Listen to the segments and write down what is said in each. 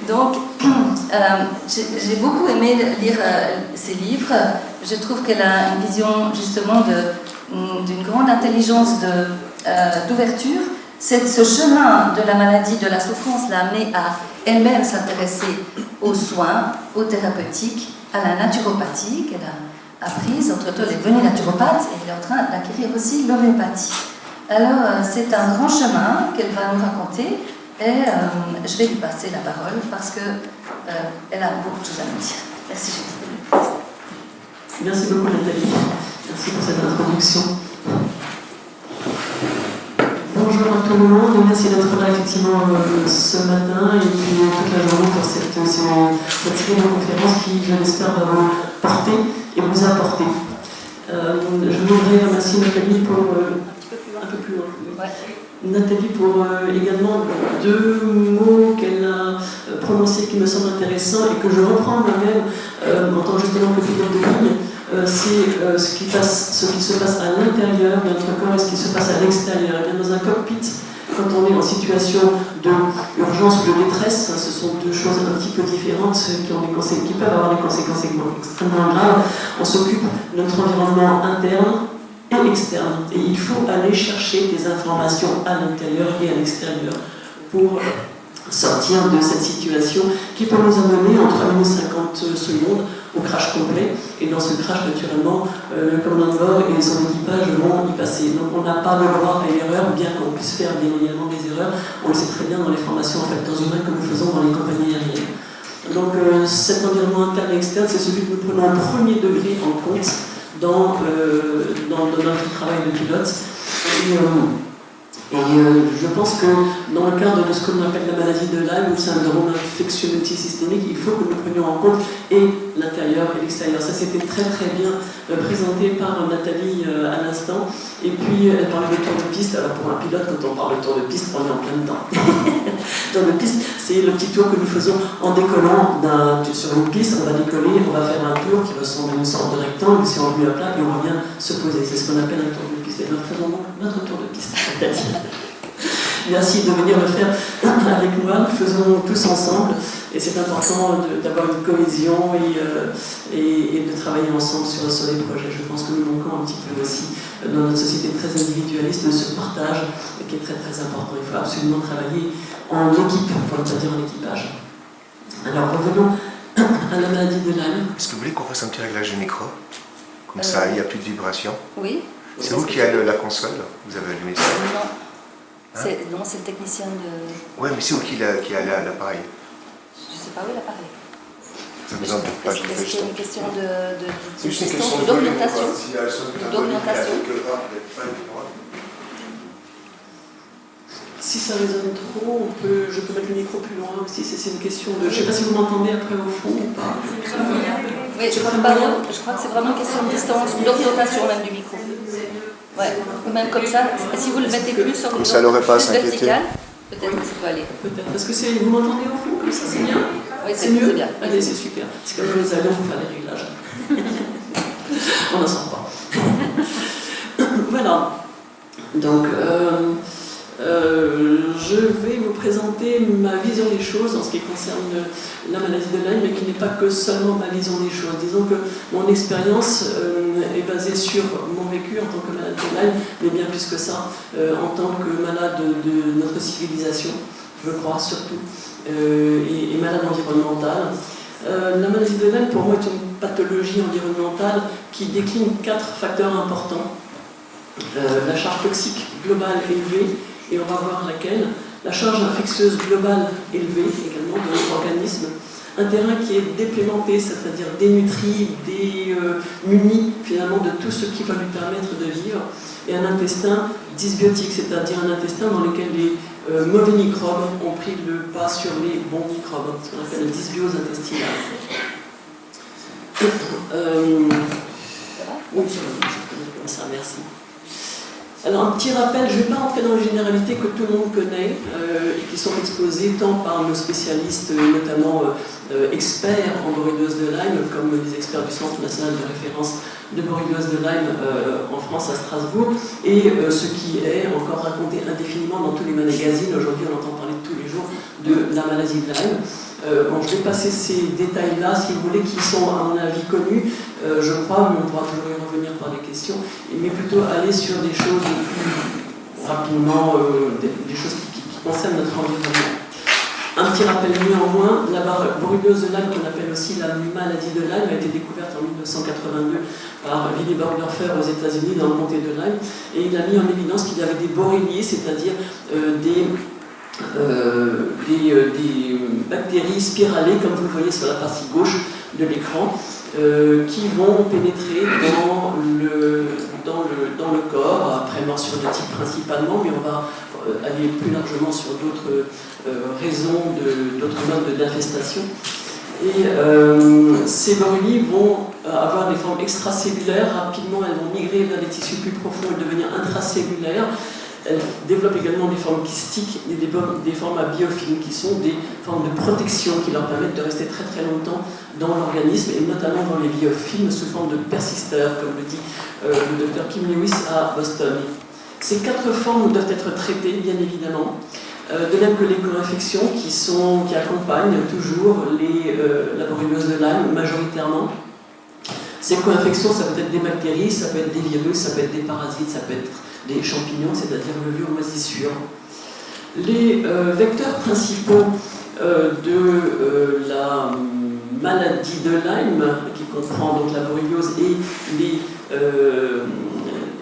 Donc, j'ai beaucoup aimé lire ses livres. Je trouve qu'elle a une vision justement d'une grande intelligence d'ouverture. Ce chemin de la maladie, de la souffrance l'a amenée à elle-même s'intéresser aux soins, aux thérapeutiques, à la naturopathie qu'elle a apprise. Entre-temps, elle est devenue naturopathe et elle est en train d'acquérir aussi l'homéopathie. Alors, c'est un grand chemin qu'elle va nous raconter et je vais lui passer la parole parce qu'elle a beaucoup de choses à nous dire. Merci, Julie. Merci beaucoup, Nathalie. Merci pour cette introduction. Bonjour à tout le monde, merci d'être là effectivement ce matin et puis toute la journée pour cette série de conférences qui, je l'espère, va vous porter et vous apporter. Je voudrais remercier Nathalie pour un peu plus loin. Ouais. Nathalie pour également deux mots qu'elle a prononcés qui me semblent intéressants et que je reprends moi-même en tant justement que pilote de ligne. C'est ce qui se passe à l'intérieur de notre corps et ce qui se passe à l'extérieur. Dans un cockpit, quand on est en situation d'urgence ou de détresse, ce sont deux choses un petit peu différentes qui peuvent avoir des conséquences extrêmement graves. On s'occupe de notre environnement interne et externe. Et il faut aller chercher des informations à l'intérieur et à l'extérieur pour sortir de cette situation qui peut nous amener en 3 minutes 50 secondes au crash complet. Et dans ce crash, naturellement, le commandant de bord et son équipage vont y passer. Donc on n'a pas le droit à l'erreur, bien qu'on puisse faire bien évidemment des erreurs. On le sait très bien dans les formations en facteurs humains que nous faisons dans les compagnies aériennes. Donc cet environnement interne et externe, c'est celui que nous prenons au premier degré en compte dans notre travail de pilote. Et je pense que dans le cadre de ce que l'on appelle la maladie de Lyme ou le syndrome infectieux multisystémique, il faut que nous prenions en compte et l'intérieur et l'extérieur. Ça c'était très très bien présenté par Nathalie à l'instant. Et puis elle parlait de tour de piste. Alors pour un pilote, quand on parle de tour de piste, on est en plein dedans. Tour de piste, c'est le petit tour que nous faisons en décollant sur une piste. On va décoller, on va faire un tour qui ressemble à une sorte de rectangle, si on le met à plat et on revient se poser. C'est ce qu'on appelle un tour de piste. Et nous faisons donc notre tour de piste. Merci de venir le faire avec moi, nous faisons tous ensemble et c'est important d'avoir une cohésion et de travailler ensemble sur les projets. Je pense que nous manquons un petit peu aussi dans notre société très individualiste de ce partage qui est très très important. Il faut absolument travailler en équipe, pour ne pas dire en équipage. Alors revenons à la maladie de Lyme. Est-ce que vous voulez qu'on fasse un petit réglage du micro? Comme ça, il n'y a plus de vibration. Oui. C'est vous qui avez la console? Vous avez allumé ça? Non. Hein? Non, c'est le technicien de... Oui, mais c'est vous qui a l'appareil? Je ne sais pas où est l'appareil. Ça vous embête pas, je vous fais C'est une question C'est juste une question d'orientation. D'orientation. Si ça résonne trop, je peux mettre le micro plus loin aussi. C'est une question de... Je ne sais pas si vous m'entendez après au fond ou pas. Oui, je crois que c'est vraiment une question de distance, d'orientation même du micro. Ouais, ou même comme ça, si vous le mettez plus sur comme ça, elle n'aurait pas à s'inquiéter. Peut-être que ça peut aller. Peut-être. Est-ce que vous m'entendez au fond comme ça, c'est bien? Oui, c'est mieux. Bien. Allez, c'est super. C'est comme nous allons faire les réglages. On n'en sort pas. Voilà. Donc, je vais vous présenter ma vision des choses en ce qui concerne la maladie de Lyme, mais qui n'est pas que seulement ma vision des choses. Disons que mon expérience est basée sur mon vécu en tant que malade de Lyme, mais bien plus que ça, en tant que malade de notre civilisation, je crois surtout, et malade environnementale. La maladie de Lyme, pour moi, est une pathologie environnementale qui décline 4 facteurs importants. La charge toxique globale élevée, et on va voir laquelle. La charge infectieuse globale élevée également de notre organisme. Un terrain qui est déplémenté, c'est-à-dire dénutri, muni finalement de tout ce qui va lui permettre de vivre. Et un intestin dysbiotique, c'est-à-dire un intestin dans lequel les mauvais microbes ont pris le pas sur les bons microbes, ce qu'on appelle la dysbiose intestinale. Oui, je connais comme ça, merci. Alors un petit rappel, je ne vais pas entrer dans les généralités que tout le monde connaît et qui sont exposées tant par nos spécialistes, notamment experts en borreliose de Lyme, comme les experts du Centre national de référence de borreliose de Lyme en France à Strasbourg, et ce qui est encore raconté indéfiniment dans tous les magazines. Aujourd'hui on entend parler tous les jours de la maladie de Lyme. Bon, je vais passer ces détails-là, si vous voulez, qui sont à mon avis connus, je crois, mais on pourra toujours y revenir par des questions, mais plutôt aller sur des choses plus rapidement, des choses qui concernent notre environnement. Un petit rappel néanmoins, la borréliose de Lyme, qu'on appelle aussi la maladie de Lyme, a été découverte en 1982 par Willy Burgdorfer aux États-Unis, dans le comté de Lyme, et il a mis en évidence qu'il y avait des borréliés, c'est-à-dire des bactéries spiralées, comme vous le voyez sur la partie gauche de l'écran, qui vont pénétrer dans le corps, après morsure de tique principalement, mais on va aller plus largement sur d'autres raisons, d'autres modes d'infestation. Et ces borrélies vont avoir des formes extracellulaires, rapidement elles vont migrer vers des tissus plus profonds et devenir intracellulaires. Elles développent également des formes kystiques et des formes à biofilms qui sont des formes de protection qui leur permettent de rester très très longtemps dans l'organisme et notamment dans les biofilms sous forme de persisteurs, comme le dit le docteur Kim Lewis à Boston. Ces 4 formes doivent être traitées, bien évidemment, de même que les co-infections qui accompagnent toujours la borréliose de Lyme majoritairement. Ces co-infections, ça peut être des bactéries, ça peut être des virus, ça peut être des parasites, ça peut être des champignons, c'est-à-dire levure, moisissure. Les vecteurs principaux de la maladie de Lyme, qui comprend donc la borréliose et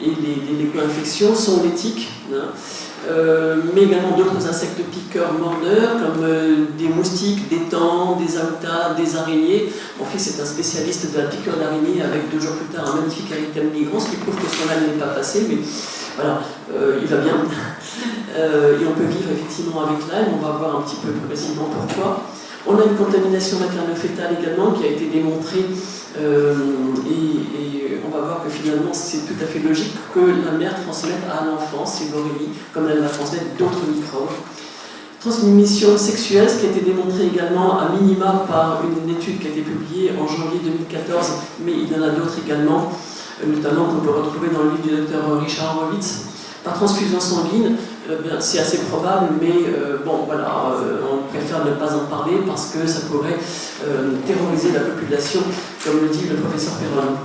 les co-infections, sont les tiques, mais également d'autres insectes piqueurs mordeurs, comme des moustiques, des tans, des aoutas, des araignées. Mon fils est un spécialiste de la piqûre d'araignée, avec 2 jours plus tard un magnifique érythème migrant, ce qui prouve que son âne n'est pas passé, mais voilà, il va bien. Et on peut vivre effectivement avec Lyme, on va voir un petit peu progressivement pourquoi. On a une contamination maternelle-fétale également qui a été démontrée et on va voir que finalement c'est tout à fait logique que la mère transmette à l'enfant ces borrélies comme elle va transmettre d'autres microbes. Transmission sexuelle, ce qui a été démontré également à minima par une étude qui a été publiée en janvier 2014, mais il y en a d'autres également, notamment qu'on peut retrouver dans le livre du docteur Richard Horowitz. Par transfusion sanguine, c'est assez probable, mais bon, voilà, on préfère ne pas en parler parce que ça pourrait terroriser la population, comme le dit le professeur Perron.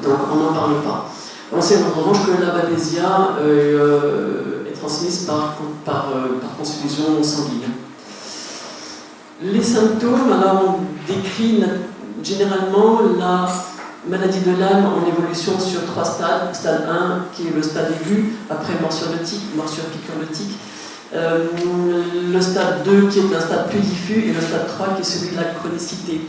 Donc on n'en parle pas. On sait en revanche que la babesia est transmise par transfusion sanguine. Les symptômes, alors on décrit généralement la maladie de Lyme en évolution sur 3 stades. Stade 1 qui est le stade aigu, après morsure de tique, morsure piqûre de tique. Le stade 2 qui est un stade plus diffus et le stade 3 qui est celui de la chronicité.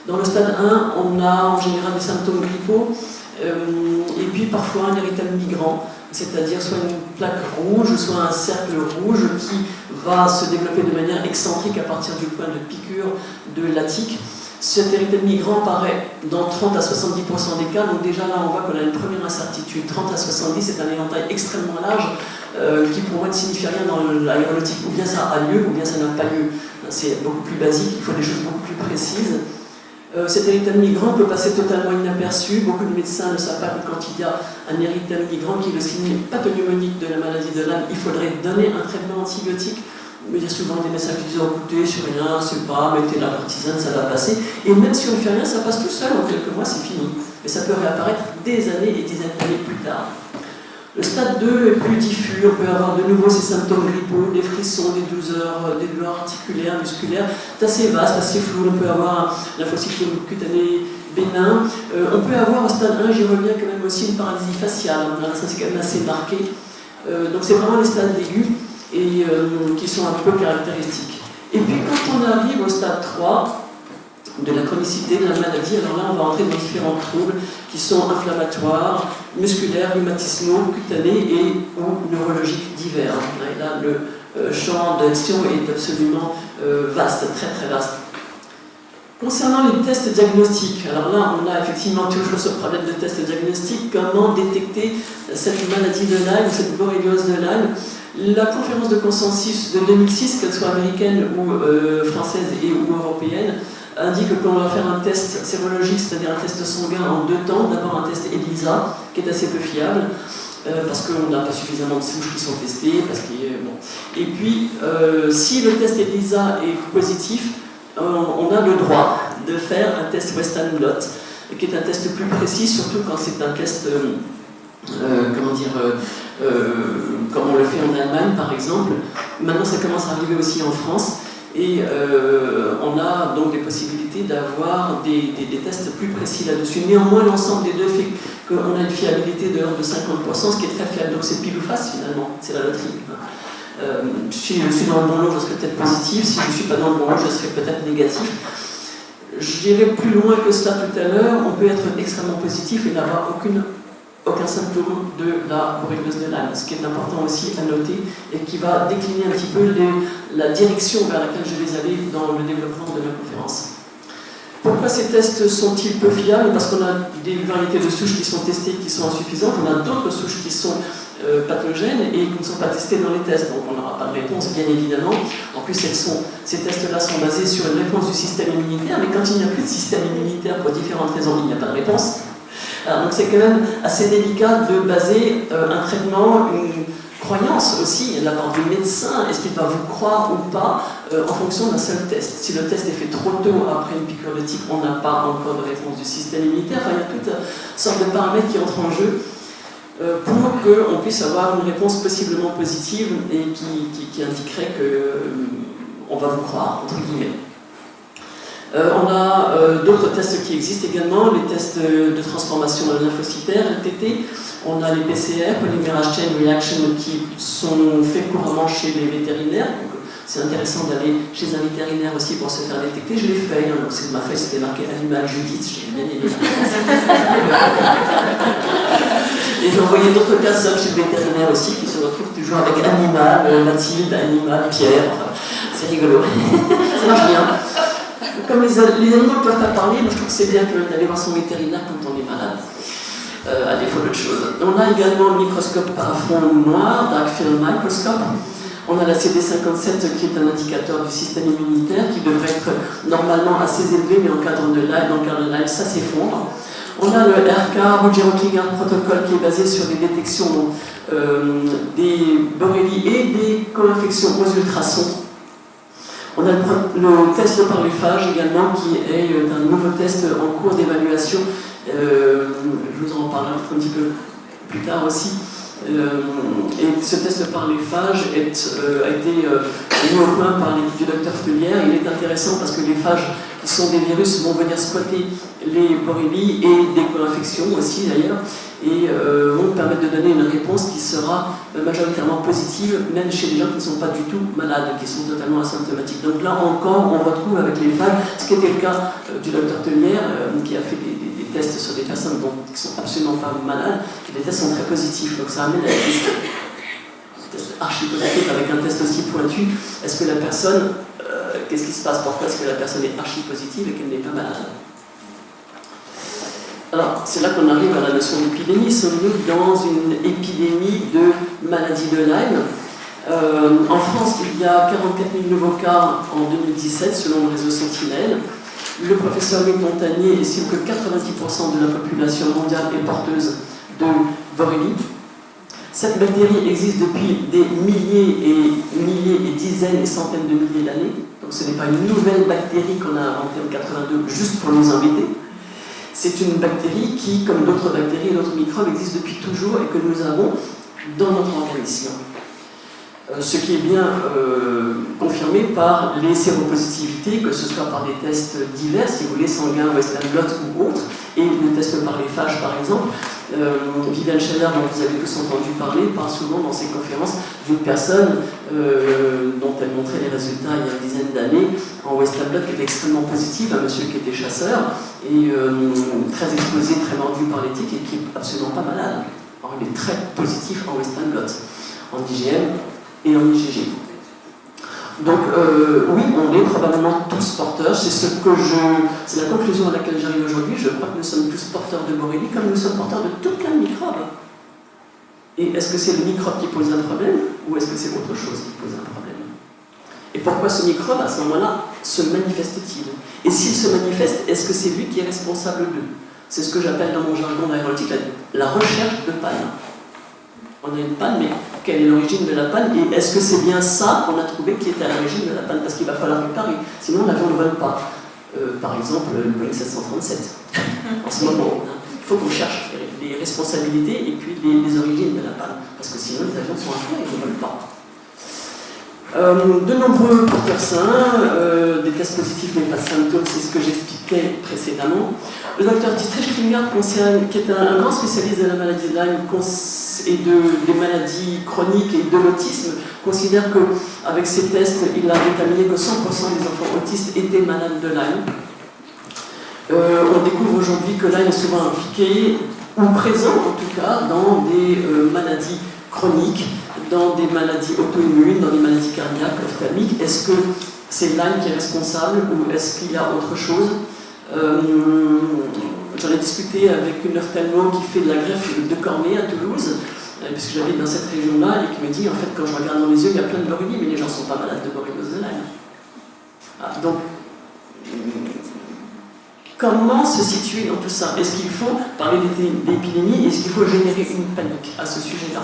Dans le stade 1, on a en général des symptômes grippaux et puis parfois un érythème migrant, c'est-à-dire soit une plaque rouge, soit un cercle rouge qui va se développer de manière excentrique à partir du point de piqûre de la tique. Cet érythème migrant paraît dans 30 à 70% des cas, donc déjà là on voit qu'on a une première incertitude. 30 à 70, c'est un éventail extrêmement large qui pour moi ne signifie rien dans l'aéronautique. Ou bien ça a lieu, ou bien ça n'a pas lieu. C'est beaucoup plus basique, il faut des choses beaucoup plus précises. Cet érythème migrant peut passer totalement inaperçu. Beaucoup de médecins ne savent pas que quand il y a un érythème migrant qui est le signe pathognomonique de la maladie de Lyme, il faudrait donner un traitement antibiotique. Mais il y a souvent des messages qui disent oh, écoutez, sur rien, c'est pas, mettez la cortisone, ça va passer. Et même si on ne fait rien, ça passe tout seul, en quelques mois, c'est fini. Mais ça peut réapparaître des années et des années plus tard. Le stade 2 est plus diffus, on peut avoir de nouveau ces symptômes grippaux, des frissons, des douleurs articulaires, musculaires. C'est assez vaste, assez flou, on peut avoir un lymphocyte cutané bénin. On peut avoir au stade 1, j'y reviens quand même aussi, une paralysie faciale, ça c'est quand même assez marqué. Donc c'est vraiment les stades aigus et qui sont un peu caractéristiques. Et puis quand on arrive au stade 3 de la chronicité de la maladie, alors là on va entrer dans différents troubles qui sont inflammatoires, musculaires, rhumatismaux, cutanés et ou neurologiques divers. Et là le champ d'action est absolument vaste, très très vaste. Concernant les tests diagnostiques, alors là on a effectivement toujours ce problème de test diagnostique, comment détecter cette maladie de Lyme, cette borréliose de Lyme. La conférence de consensus de 2006, qu'elle soit américaine ou française et ou européenne, indique qu'on va faire un test sérologique, c'est-à-dire un test sanguin en 2 temps. D'abord un test ELISA, qui est assez peu fiable, parce qu'on n'a pas suffisamment de souches qui sont testées, parce bon. Et puis, si le test ELISA est positif, on a le droit de faire un test Western blot, qui est un test plus précis, surtout quand c'est un test, comme on le fait en Allemagne par exemple. Maintenant ça commence à arriver aussi en France, et on a donc des possibilités d'avoir des tests plus précis là-dessus. Néanmoins, l'ensemble des deux fait qu'on a une fiabilité de l'ordre de 50%, ce qui est très fiable, donc c'est pile ou face finalement, c'est la loterie. Si je suis dans le bon lot, je serai peut-être positif, si je ne suis pas dans le bon lot, je serai peut-être négatif. J'irai plus loin que cela tout à l'heure, on peut être extrêmement positif et n'avoir aucun symptôme de la borréliose de Lyme, ce qui est important aussi à noter et qui va décliner un petit peu la direction vers laquelle je vais aller dans le développement de ma conférence. Pourquoi ces tests sont-ils peu fiables? Parce qu'on a des variétés de souches qui sont testées qui sont insuffisantes, on a d'autres souches qui sont pathogènes et qui ne sont pas testées dans les tests, donc on n'aura pas de réponse bien évidemment. En plus ces tests-là sont basés sur une réponse du système immunitaire, mais quand il n'y a plus de système immunitaire pour différentes raisons, il n'y a pas de réponse. Alors, donc c'est quand même assez délicat de baser un traitement, une croyance aussi de la part du médecin, est-ce qu'il va vous croire ou pas en fonction d'un seul test. Si le test est fait trop tôt après une piqûre de tique, on n'a pas encore de réponse du système immunitaire. Enfin, il y a toutes sortes de paramètres qui entrent en jeu pour qu'on puisse avoir une réponse possiblement positive et qui indiquerait qu'on va vous croire, entre guillemets. On a d'autres tests qui existent également, les tests de transformation lymphocytaire, LTT. On a les PCR, Polymerase Chain Reaction, qui sont faits couramment chez les vétérinaires. C'est intéressant d'aller chez un vétérinaire aussi pour se faire détecter. Je l'ai fait, donc c'est ma feuille, c'était marqué Animal Judith, j'ai bien aimé. Et j'ai envoyé d'autres personnes chez le vétérinaire aussi qui se retrouvent toujours avec Animal, Mathilde, Animal, Pierre, enfin, c'est rigolo. Ça marche bien. Comme les animaux ne peuvent pas parler, je trouve que c'est bien d'aller voir son vétérinaire quand on est malade, à défaut d'autre chose. On a également le microscope à fond noir, Dark Field Microscope. On a la CD57 qui est un indicateur du système immunitaire qui devrait être normalement assez élevé, mais en cas de Lyme, ça s'effondre. On a le RK, Ruggiero Klinghardt Protocol, qui est basé sur des détections des borrélies et des co-infections aux ultrasons. On a le test par l'UFAGE également, qui est un nouveau test en cours d'évaluation. Je vous en parlerai un petit peu plus tard aussi. Et ce test par l'UFAGE a été mis au point par l'équipe du docteur Tullière. Il est intéressant parce que les phages, qui sont des virus, vont venir squatter les borrélies et des co-infections aussi d'ailleurs, et vont permettre de donner une réponse qui sera majoritairement positive, même chez les gens qui ne sont pas du tout malades, qui sont totalement asymptomatiques. Donc là encore, on retrouve avec les phages, ce qui était le cas du docteur Tullière, qui a fait des tests sur des personnes qui ne sont absolument pas malades, et les tests sont très positifs. Donc ça amène à un test archi-positif avec un test aussi pointu. Est-ce que la personne, qu'est-ce qui se passe? Pourquoi est-ce que la personne est archi-positive et qu'elle n'est pas malade? Alors, c'est là qu'on arrive à la notion d'épidémie. Sommes-nous dans une épidémie de maladie de Lyme? En France, il y a 44 000 nouveaux cas en 2017, selon le réseau Sentinelle. Le professeur Luc Montagnier estime que 90% de la population mondiale est porteuse de borrélie. Cette bactérie existe depuis des milliers et dizaines et centaines de milliers d'années. Donc ce n'est pas une nouvelle bactérie qu'on a inventée en 82 juste pour nous embêter. C'est une bactérie qui, comme d'autres bactéries et d'autres microbes, existe depuis toujours et que nous avons dans notre organisme. Ce qui est bien confirmé par les séropositivités, que ce soit par des tests divers, si vous voulez, sanguins, Western blot ou autres, et le test par les phages par exemple. Viviane Scheller, dont vous avez tous entendu parler, parle souvent dans ses conférences d'une personne dont elle montrait les résultats il y a une dizaine d'années en Western blot, qui était extrêmement positive, un monsieur qui était chasseur et très exposé, très mordu par les tiques et qui n'est absolument pas malade. Alors il est très positif en Western blot, en IgM et en IgG. Donc oui, on est probablement tous porteurs, c'est la conclusion à laquelle j'arrive aujourd'hui. Je crois que nous sommes tous porteurs de borrélie comme nous sommes porteurs de tout plein de microbes. Et est-ce que c'est le microbe qui pose un problème ou est-ce que c'est autre chose qui pose un problème? Et pourquoi ce microbe, à ce moment-là, se manifeste-t-il? Et s'il se manifeste, est-ce que c'est lui qui est responsable d'eux? C'est ce que j'appelle dans mon jargon aéronautique la recherche de paille. On a une panne, mais quelle est l'origine de la panne? Et est-ce que c'est bien ça qu'on a trouvé qui était à l'origine de la panne? Parce qu'il va falloir réparer, sinon l'avion ne vole pas. Par exemple, le Boeing 737, en ce moment. Il faut qu'on cherche les responsabilités et puis les origines de la panne, parce que sinon les avions sont à terre et ne volent pas. De nombreux porteurs sains, des tests positifs mais pas de symptômes, c'est ce que j'expliquais précédemment. Le docteur Dietrich Klinghardt, qui est un grand spécialiste de la maladie de Lyme et des maladies chroniques et de l'autisme, considère qu'avec ces tests, il a déterminé que 100% des enfants autistes étaient malades de Lyme. On découvre aujourd'hui que Lyme est souvent impliqué, ou présent en tout cas, dans des maladies chroniques, dans des maladies auto-immunes, dans des maladies cardiaques, ophtalmiques. Est-ce que c'est Lyme qui est responsable ou est-ce qu'il y a autre chose? J'en ai discuté avec une ophtalmo qui fait de la greffe de cornée à Toulouse, puisque j'habite dans cette région-là, et qui me dit, en fait, quand je regarde dans les yeux, il y a plein de borrélies, mais les gens ne sont pas malades de borréliose de Lyme. Donc, comment se situer dans tout ça? Est-ce qu'il faut parler d'épidémie? Est-ce qu'il faut générer une panique à ce sujet-là?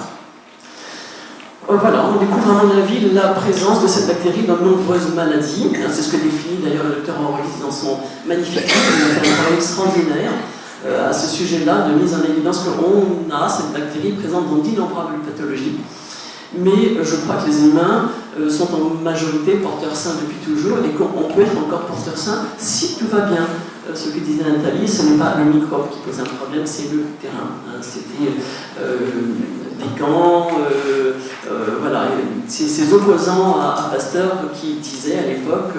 Voilà, on découvre à mon avis la présence de cette bactérie dans de nombreuses maladies. C'est ce que définit d'ailleurs le docteur Horowitz dans son magnifique livre. Il a fait un travail extraordinaire à ce sujet-là, de mise en évidence qu'on a cette bactérie présente dans d'innombrables pathologies. Mais je crois que les humains sont en majorité porteurs sains depuis toujours et qu'on peut être encore porteur sain si tout va bien. Ce que disait Nathalie, ce n'est pas le microbe qui pose un problème, c'est le terrain. C'était Descamps, voilà, ces opposants à Pasteur qui disaient à l'époque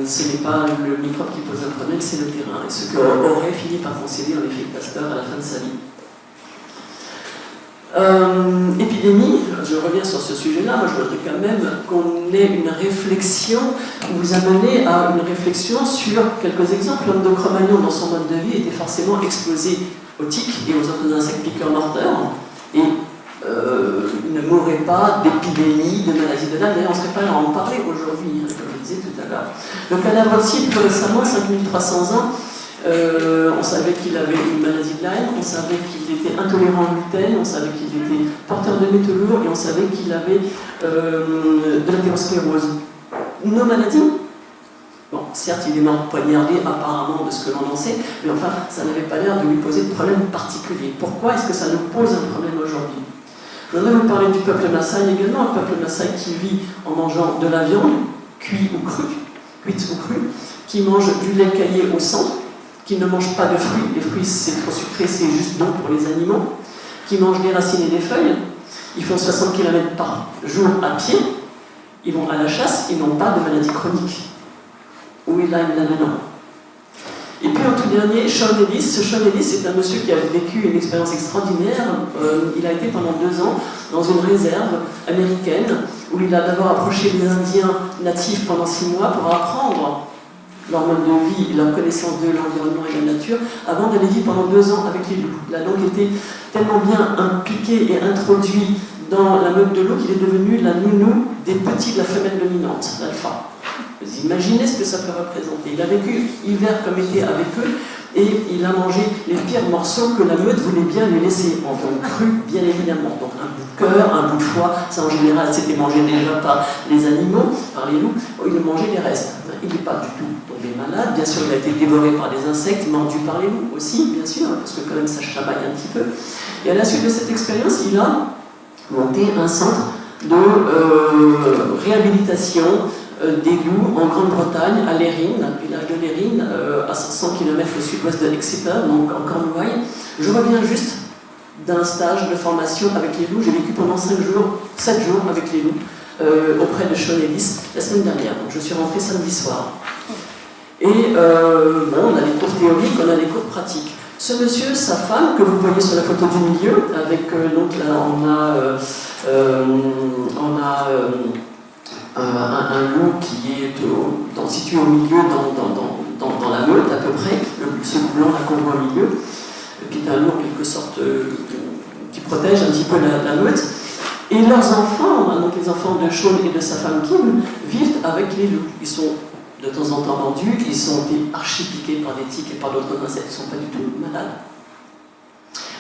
ce n'est pas le microbe qui pose un problème, c'est le terrain. Et ce qu'aurait fini par concéder en effet Pasteur à la fin de sa vie. Épidémie, je reviens sur ce sujet-là, moi je voudrais quand même qu'on ait une réflexion, vous amener à une réflexion sur quelques exemples. L'homme de Cro-Magnon, dans son mode de vie, était forcément exposé aux tiques et aux autres insectes piqueurs morteurs, et ne mourrait pas d'épidémie, de maladie de Lyme. D'ailleurs, on ne serait pas là à en parler aujourd'hui, comme je disais tout à l'heure. Le cadavre aussi, plus récemment, 5300 ans, on savait qu'il avait une maladie de Lyme, on savait qu'il était intolérant au gluten, on savait qu'il était porteur de métaux lourds et on savait qu'il avait de l'athérosclérose. Nos maladies, bon, certes, il est mort poignardé apparemment de ce que l'on en sait, mais enfin, ça n'avait pas l'air de lui poser de problème particulier. Pourquoi est-ce que ça nous pose un problème aujourd'hui? Je voudrais vous parler du peuple Maasai également, un peuple Maasai qui vit en mangeant de la viande, cuite ou crue, qui mange du lait caillé au sang, qui ne mangent pas de fruits, les fruits c'est trop sucré, c'est juste bon pour les animaux, qui mangent des racines et des feuilles, ils font 60 km par jour à pied, ils vont à la chasse, ils n'ont pas de maladie chronique. Où est Lyme là-dedans? Et puis en tout dernier, Sean Ellis. Sean Ellis est un monsieur qui a vécu une expérience extraordinaire. Il a été pendant 2 ans dans une réserve américaine où il a d'abord approché les Indiens natifs pendant 6 mois pour apprendre leur mode de vie et leur connaissance de l'environnement et de la nature, avant d'aller vivre pendant 2 ans avec les loups. Il a donc été tellement bien impliqué et introduit dans la meute de loup qu'il est devenu la nounou des petits de la femelle dominante, l'alpha. Vous imaginez ce que ça peut représenter. Il a vécu hiver comme été avec eux et il a mangé les pires morceaux que la meute voulait bien lui laisser, en viande crue, bien évidemment. Donc un bout de cœur, un bout de foie, ça en général c'était mangé déjà par les animaux, par les loups, il mangeait les restes. Il n'est pas du tout tombé malade, bien sûr il a été dévoré par des insectes, mordu par les loups aussi, bien sûr, parce que quand même ça chamaille un petit peu. Et à la suite de cette expérience, il a monté un centre de réhabilitation des loups en Grande-Bretagne, à Lérine, le village de Lérine, à 500 km au sud-ouest de Exeter, donc en Cornouailles. Je reviens juste d'un stage de formation avec les loups. J'ai vécu pendant 7 jours avec les loups auprès de Sean Ellis la semaine dernière. Donc je suis rentrée samedi soir. Et bon, on a des cours théoriques, on a des cours pratiques. Ce monsieur, sa femme, que vous voyez sur la photo du milieu, avec donc là on a un loup qui est situé au milieu dans la meute à peu près, ce blanc là qu'on voit au milieu, qui est un loup en quelque sorte qui protège un petit peu la meute. Et leurs enfants, donc les enfants de Sean et de sa femme Kim, vivent avec les loups. Ils sont de temps en temps vendus, ils ont été archi-piqués par des tiques et par d'autres insectes, ils ne sont pas du tout malades.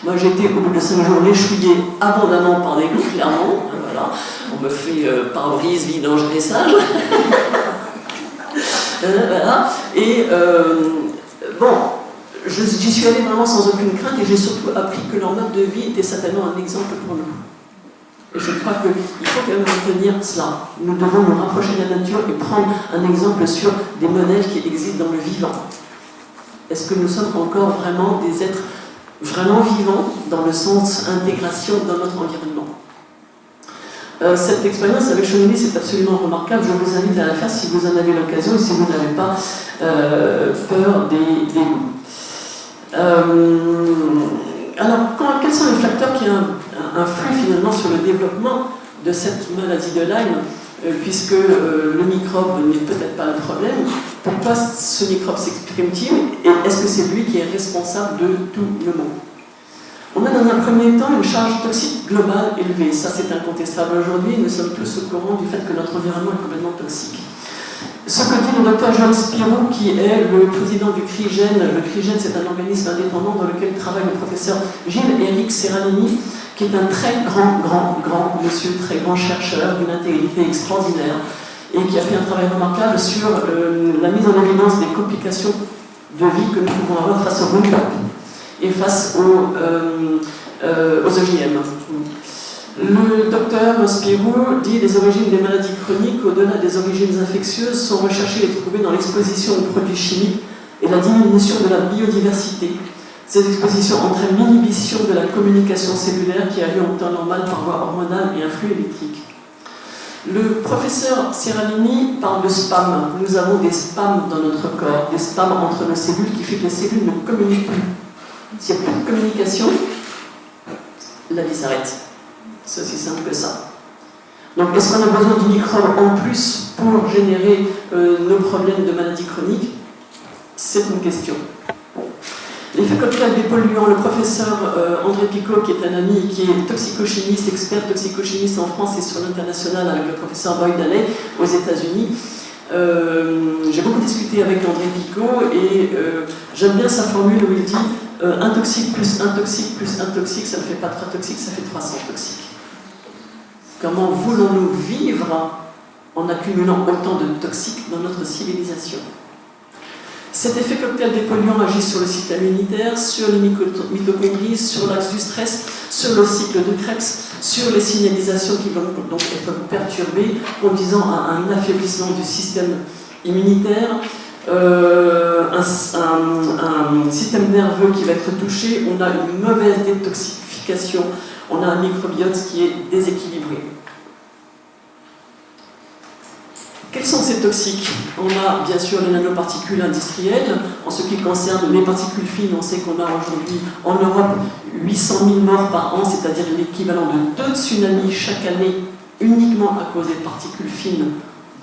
Moi, j'ai été, au bout de 5 jours, léchouillée abondamment par des loups, clairement. Voilà. On me fait pare-brise, vidange, dressage. Voilà. Et bon, j'y suis allée vraiment sans aucune crainte et j'ai surtout appris que leur mode de vie était certainement un exemple pour nous. Et je crois qu'il faut quand même retenir cela. Nous devons nous rapprocher de la nature et prendre un exemple sur des modèles qui existent dans le vivant. Est-ce que nous sommes encore vraiment des êtres vraiment vivants dans le sens intégration dans notre environnement? Cette expérience avec Chamonix c'est absolument remarquable. Je vous invite à la faire si vous en avez l'occasion et si vous n'avez pas peur des loups. Alors, quels sont les facteurs qui influent finalement sur le développement de cette maladie de Lyme, puisque le microbe n'est peut-être pas le problème? Pourquoi ce microbe s'exprime-t-il et est-ce que c'est lui qui est responsable de tout le monde? On a dans un premier temps une charge toxique globale élevée. Ça, c'est incontestable aujourd'hui. Nous sommes tous au courant du fait que notre environnement est complètement toxique. Ce que dit le docteur Joël Spirou, qui est le président du CRIGEN. Le CRIGEN, c'est un organisme indépendant dans lequel travaille le professeur Gilles-Éric Serralini, qui est un très grand monsieur, très grand chercheur d'une intégrité extraordinaire et qui a fait un travail remarquable sur la mise en évidence des complications de vie que nous pouvons avoir face au Roundup et face aux OGM. Le docteur Spirou dit que les origines des maladies chroniques, au-delà des origines infectieuses, sont recherchées et trouvées dans l'exposition aux produits chimiques et la diminution de la biodiversité. Ces expositions entraînent l'inhibition de la communication cellulaire qui a lieu en temps normal par voie hormonale et un flux électrique. Le professeur Serralini parle de spam. Nous avons des spams dans notre corps, des spams entre nos cellules qui fait que les cellules ne communiquent plus. S'il n'y a plus de communication, la vie s'arrête. C'est aussi simple que ça. Donc, est-ce qu'on a besoin du microbe en plus pour générer nos problèmes de maladies chroniques? C'est une question. L'effet cocktail des polluants, le professeur André Picot, qui est un ami, qui est toxicochimiste, expert toxicochimiste en France et sur l'international avec le professeur Boyd Haley aux États-Unis. J'ai beaucoup discuté avec André Picot et j'aime bien sa formule où il dit un toxique plus un toxique plus un toxique, ça ne fait pas 3 toxiques, ça fait 300 toxiques. Comment voulons-nous vivre en accumulant autant de toxiques dans notre civilisation? Cet effet cocktail des polluants agit sur le système immunitaire, sur les mitochondries, sur l'axe du stress, sur le cycle de Krebs, sur les signalisations qui vont donc être perturbées, conduisant à un affaiblissement du système immunitaire, un système nerveux qui va être touché, on a une mauvaise détoxification, on a un microbiote qui est déséquilibré. Quels sont ces toxiques? On a bien sûr les nanoparticules industrielles. En ce qui concerne les particules fines, on sait qu'on a aujourd'hui en Europe 800 000 morts par an, c'est-à-dire l'équivalent de 2 tsunamis chaque année, uniquement à cause des particules fines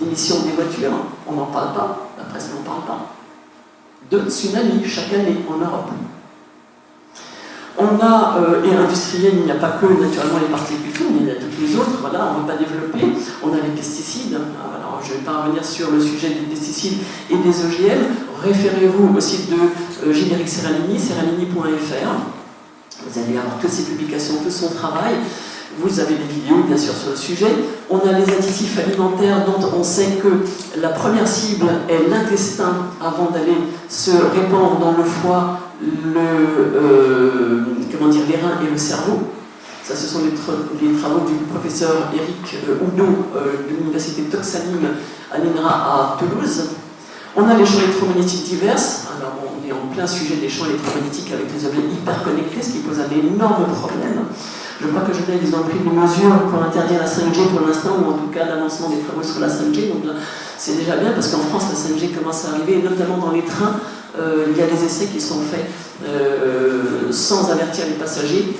d'émission des voitures. On n'en parle pas, la presse n'en parle pas. 2 tsunamis chaque année en Europe. On a, et industriel, il n'y a pas que naturellement les particules fines, il y a toutes les autres, voilà, on ne va pas développer. On a les pesticides, alors je ne vais pas revenir sur le sujet des pesticides et des OGM. Référez-vous au site de Gilles-Éric Serralini, serralini.fr. Vous allez avoir toutes ses publications, tout son travail. Vous avez des vidéos, bien sûr, sur le sujet. On a les additifs alimentaires dont on sait que la première cible est l'intestin avant d'aller se répandre dans le foie, les reins et le cerveau. Ça, ce sont les travaux du professeur Eric Oudot de l'université Toxalim à l'INRA à Toulouse. On a les champs électromagnétiques diverses. Alors, on est en plein sujet des champs électromagnétiques avec les objets hyper connectés, ce qui pose un énorme problème. Je crois que Genève, ils ont pris des mesures pour interdire la 5G pour l'instant, ou en tout cas l'avancement des travaux sur la 5G. Donc là, c'est déjà bien parce qu'en France, la 5G commence à arriver, et notamment dans les trains. Il y a des essais qui sont faits sans avertir les passagers.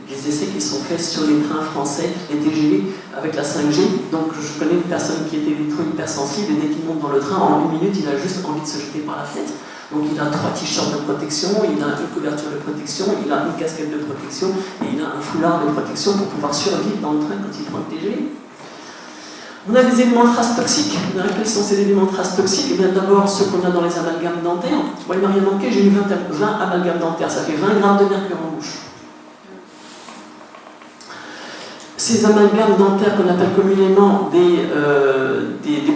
Des essais qui sont faits sur les trains français, les TGV, avec la 5G. Donc je connais une personne qui était électro-hypersensible et dès qu'il monte dans le train, en 1 minute, il a juste envie de se jeter par la fenêtre. Donc il a 3 t-shirts de protection, il a une couverture de protection, il a une casquette de protection et il a un foulard de protection pour pouvoir survivre dans le train quand il prend le TGV. On a des éléments de traces toxiques. Quels sont ces éléments de traces toxiques? Eh bien, d'abord, ceux qu'on a dans les amalgames dentaires. Moi, il m'a rien manqué, j'ai eu 20 amalgames dentaires. Ça fait 20 grammes de mercure en bouche. Ces amalgames dentaires qu'on appelle communément des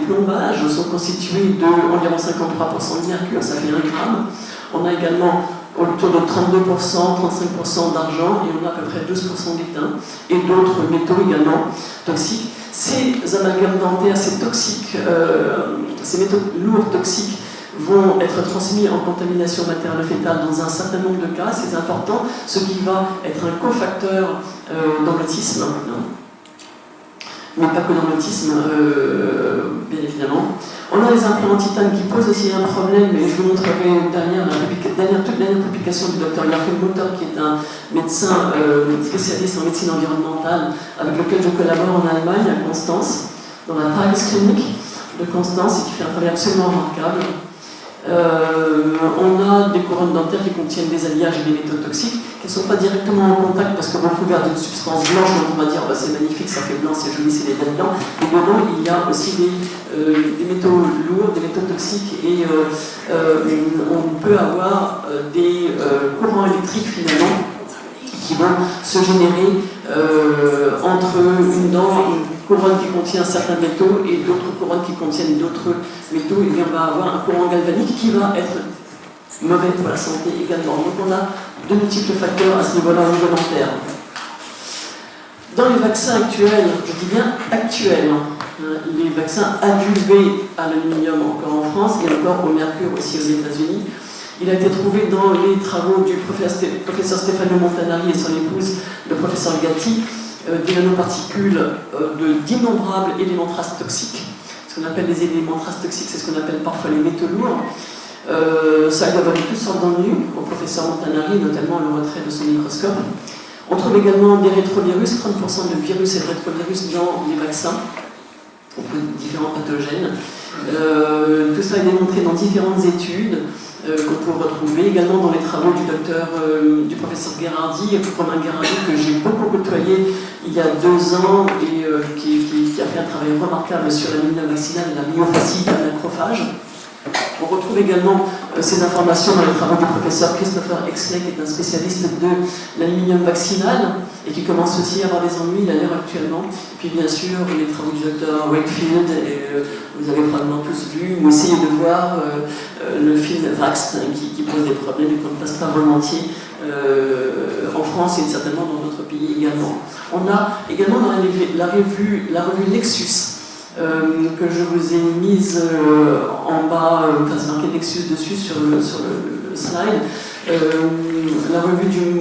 plombages sont constitués d'environ 53% de mercure, ça fait 1 gramme. On a également autour de 32%, 35% d'argent et on a à peu près 12% d'étain et d'autres métaux également toxiques. Ces amalgames dentaires, ces métaux lourds toxiques vont être transmis en contamination maternelle-fétale dans un certain nombre de cas, c'est important, ce qui va être un cofacteur dans l'autisme, mais pas que dans l'autisme, bien évidemment. On a les implants en titane qui posent aussi un problème, mais je vous montrerai toute dernière publication du Dr Joachim Mutter, qui est un médecin spécialiste en médecine environnementale, avec lequel je collabore en Allemagne, à Constance, dans la Tagesklinik de Constance, et qui fait un travail absolument remarquable. On a des couronnes dentaires qui contiennent des alliages et des métaux toxiques qui ne sont pas directement en contact parce qu'on est couvert d'une substance blanche, donc on va dire bah, c'est magnifique, ça fait blanc, c'est joli, c'est des dents blancs. Et dedans, il y a aussi des métaux lourds, des métaux toxiques et on peut avoir des courants électriques finalement qui vont se générer entre une couronne qui contient certains métaux et d'autres couronnes qui contiennent d'autres métaux, et bien on va avoir un courant galvanique qui va être mauvais pour la santé également. Donc on a de multiples facteurs à ce niveau-là au niveau dentaire. Dans les vaccins actuels, je dis bien actuels, les vaccins adjuvés à l'aluminium encore en France et encore au mercure aussi aux États-Unis, il a été trouvé dans les travaux du professeur Stefano Montanari et son épouse, le professeur Gatti, des nanoparticules d'innombrables éléments traces toxiques. Ce qu'on appelle les éléments traces toxiques, c'est ce qu'on appelle parfois les métaux lourds. Ça doit avoir toutes sortes d'ennuis au professeur Montanari, notamment le retrait de son microscope. On trouve également des rétrovirus, 30% de virus et de rétrovirus dans les vaccins, différents pathogènes. Tout ça est démontré dans différentes études qu'on peut retrouver également dans les travaux du professeur Gherardi, Romain Gherardi, que j'ai beaucoup côtoyé il y a 2 ans et qui a fait un travail remarquable sur l'aluminium vaccinal et la myofascie et la macrophage. On retrouve également ces informations dans les travaux du professeur Christopher Exley, qui est un spécialiste de l'aluminium vaccinal et qui commence aussi à avoir des ennuis à l'heure actuellement. Et puis bien sûr, les travaux du docteur Wakefield, vous avez probablement tous vu, ou essayé de voir le film Vaxxed qui pose des problèmes et qu'on ne passe pas volontiers en France et certainement dans d'autres pays également. On a également dans la revue Nexus, que je vous ai mise en bas, enfin c'est marqué Nexus dessus sur le slide, la revue du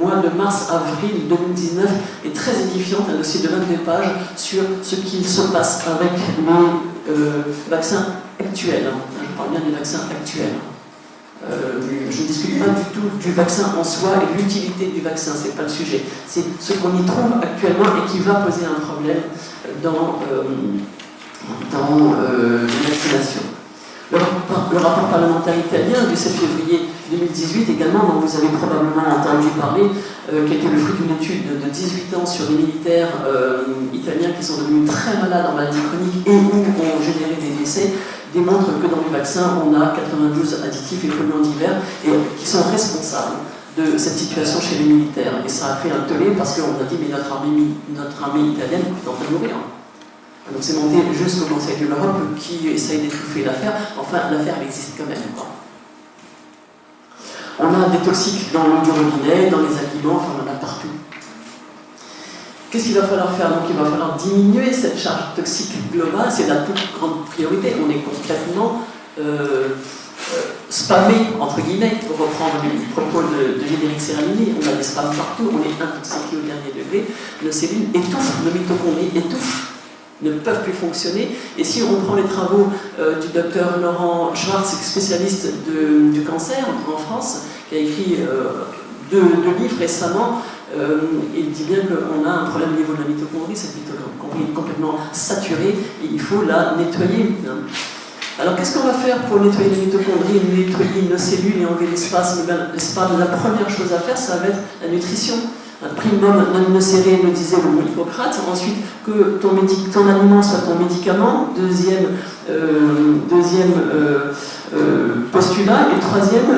mois de mars-avril 2019 est très édifiante, un dossier de 22 pages sur ce qu'il se passe avec les vaccins actuels. Je parle bien des vaccins actuels. Je ne discute pas du tout du vaccin en soi et de l'utilité du vaccin, c'est pas le sujet. C'est ce qu'on y trouve actuellement et qui va poser un problème dans les vaccinations. Le rapport parlementaire italien du 7 février 2018 également, dont vous avez probablement entendu parler, qui a été le fruit d'une étude de 18 ans sur des militaires italiens qui sont devenus très malades en maladie chronique et où ont généré des décès, démontre que dans les vaccins, on a 92 additifs et polluants divers et qui sont responsables de cette situation chez les militaires. Et ça a fait un tollé parce qu'on a dit mais notre armée italienne est en train de mourir. Donc c'est monté jusqu'au Conseil de l'Europe qui essaye d'étouffer l'affaire. Enfin, l'affaire elle existe quand même. On a des toxiques dans l'eau du robinet, dans les aliments, enfin on en a partout. Qu'est-ce qu'il va falloir faire? Donc il va falloir diminuer cette charge toxique globale, c'est la toute grande priorité. On est complètement spammé, entre guillemets, pour reprendre les propos de Générique Serralini. On a des spams partout, on est intoxiqué au dernier degré, nos cellules étouffent, nos mitochondries étouffent, ne peuvent plus fonctionner. Et si on prend les travaux du docteur Laurent Schwartz, spécialiste du cancer en France, qui a écrit deux livres récemment, il dit bien qu'on a un problème au niveau de la mitochondrie. Cette mitochondrie est complètement saturée et il faut la nettoyer. Alors qu'est-ce qu'on va faire pour nettoyer les mitochondries, nettoyer nos cellules et enlever l'espace? La première chose à faire, ça va être la nutrition. primum non nocere, nous disait le mot Hippocrate. Ensuite, que ton aliment soit ton médicament. Deuxième postulat. Et troisième,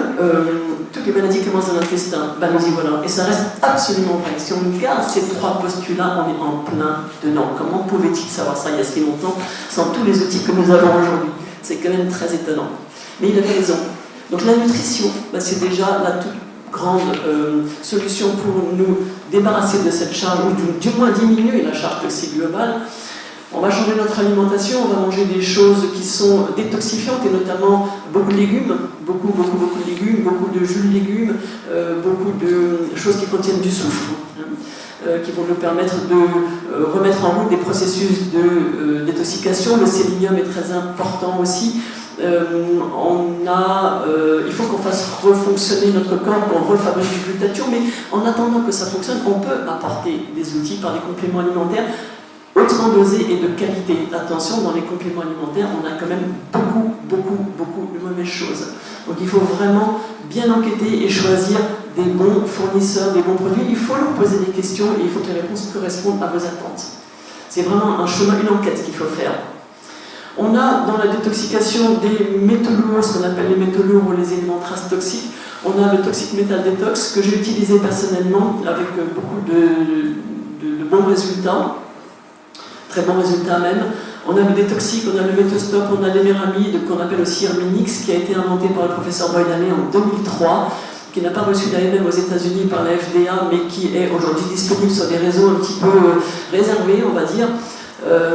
toutes les maladies commencent dans l'intestin. Ben, nous y voilà. Et ça reste absolument vrai. Si on garde ces trois postulats, on est en plein dedans. Comment pouvait-il savoir ça il y a si longtemps, sans tous les outils que nous avons aujourd'hui? C'est quand même très étonnant. Mais il avait raison. Donc la nutrition, ben, c'est déjà la toute grande solution pour nous débarrasser de cette charge, ou du moins diminuer la charge toxique globale. On va changer notre alimentation, on va manger des choses qui sont détoxifiantes, et notamment beaucoup de légumes, beaucoup de légumes, beaucoup de jus de légumes, beaucoup de choses qui contiennent du soufre, qui vont nous permettre de remettre en route des processus de détoxication. Le sélénium est très important aussi. Il faut qu'on fasse refonctionner notre corps, qu'on refabrique du glutathion, mais en attendant que ça fonctionne, on peut apporter des outils par des compléments alimentaires hautement dosés et de qualité. Attention, dans les compléments alimentaires, on a quand même beaucoup de mauvaises choses. Donc il faut vraiment bien enquêter et choisir des bons fournisseurs, des bons produits. Il faut leur poser des questions et il faut que les réponses correspondent à vos attentes. C'est vraiment un chemin, une enquête qu'il faut faire. On a dans la détoxication des métaux lourds, ce qu'on appelle les métaux lourds ou les éléments traces toxiques. On a le Toxic Metal Detox que j'ai utilisé personnellement avec beaucoup de bons résultats, très bons résultats même. On a le détoxique, on a le méthostop, on a l'éméramide qu'on appelle aussi Herminix, qui a été inventé par le professeur Boyd Haley en 2003, qui n'a pas reçu d'AMM aux États-Unis par la FDA, mais qui est aujourd'hui disponible sur des réseaux un petit peu réservés, on va dire.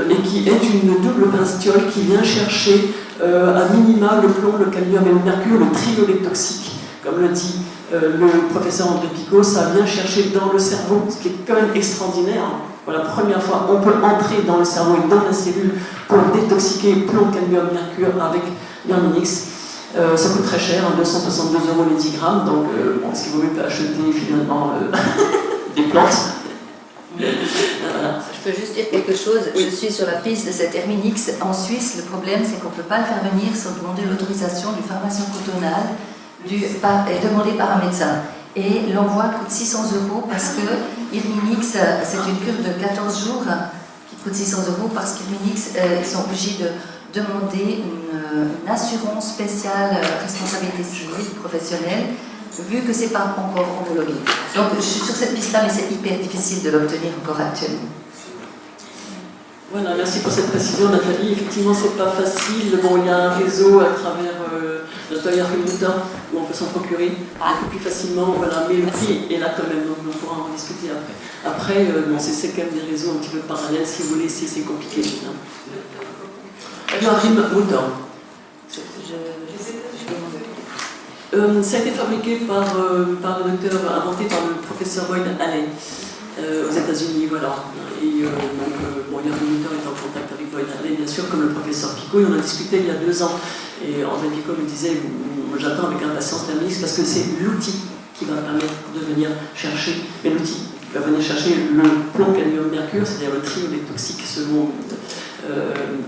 Et qui est une double bestiole qui vient chercher à minima le plomb, le cadmium et le mercure, le trio des toxiques, comme le dit le professeur André Picot. Ça vient chercher dans le cerveau, ce qui est quand même extraordinaire. Pour la première fois, on peut entrer dans le cerveau et dans la cellule pour détoxiquer plomb, cadmium, mercure avec l'Herminix. Ça coûte très cher, 262 € les 10 grammes, donc est-ce qu'il vaut mieux pas acheter finalement des plantes? Voilà. Je peux juste dire quelque chose. Je suis sur la piste de cet Herminix. En Suisse, le problème, c'est qu'on ne peut pas le faire venir sans demander l'autorisation du pharmacien cantonal et demandé par un médecin. Et l'envoi coûte 600 € parce que Herminix, c'est une cure de 14 jours qui coûte 600 € parce qu'Herminix, ils sont obligés de demander une assurance spéciale responsabilité civile professionnelle, vu que ce n'est pas encore homologué. Donc je suis sur cette piste-là, mais c'est hyper difficile de l'obtenir encore actuellement. Voilà, merci pour cette précision, Nathalie. Effectivement, c'est pas facile. Bon, il y a un réseau à travers l'atelier Rumuta où on peut s'en procurer beaucoup plus facilement. Voilà, mais le prix est là quand même, donc on pourra en discuter après. Après, bon, c'est quand même des réseaux un petit peu parallèles. Si vous voulez, c'est compliqué. Alors, Rumuta. Ça a été fabriqué par le docteur, inventé par le professeur Boyd Haley aux États-Unis, voilà. Et donc, Rumuta est en contact avec Boyd Haley, bien sûr, comme le professeur Picot. Et on a discuté il y a 2 ans. Et André Picot me disait, j'attends avec impatience l'Herminix parce que c'est l'outil qui va permettre de venir chercher, mais l'outil va venir chercher le plomb, cadmium, mercure, c'est-à-dire le trio des toxiques selon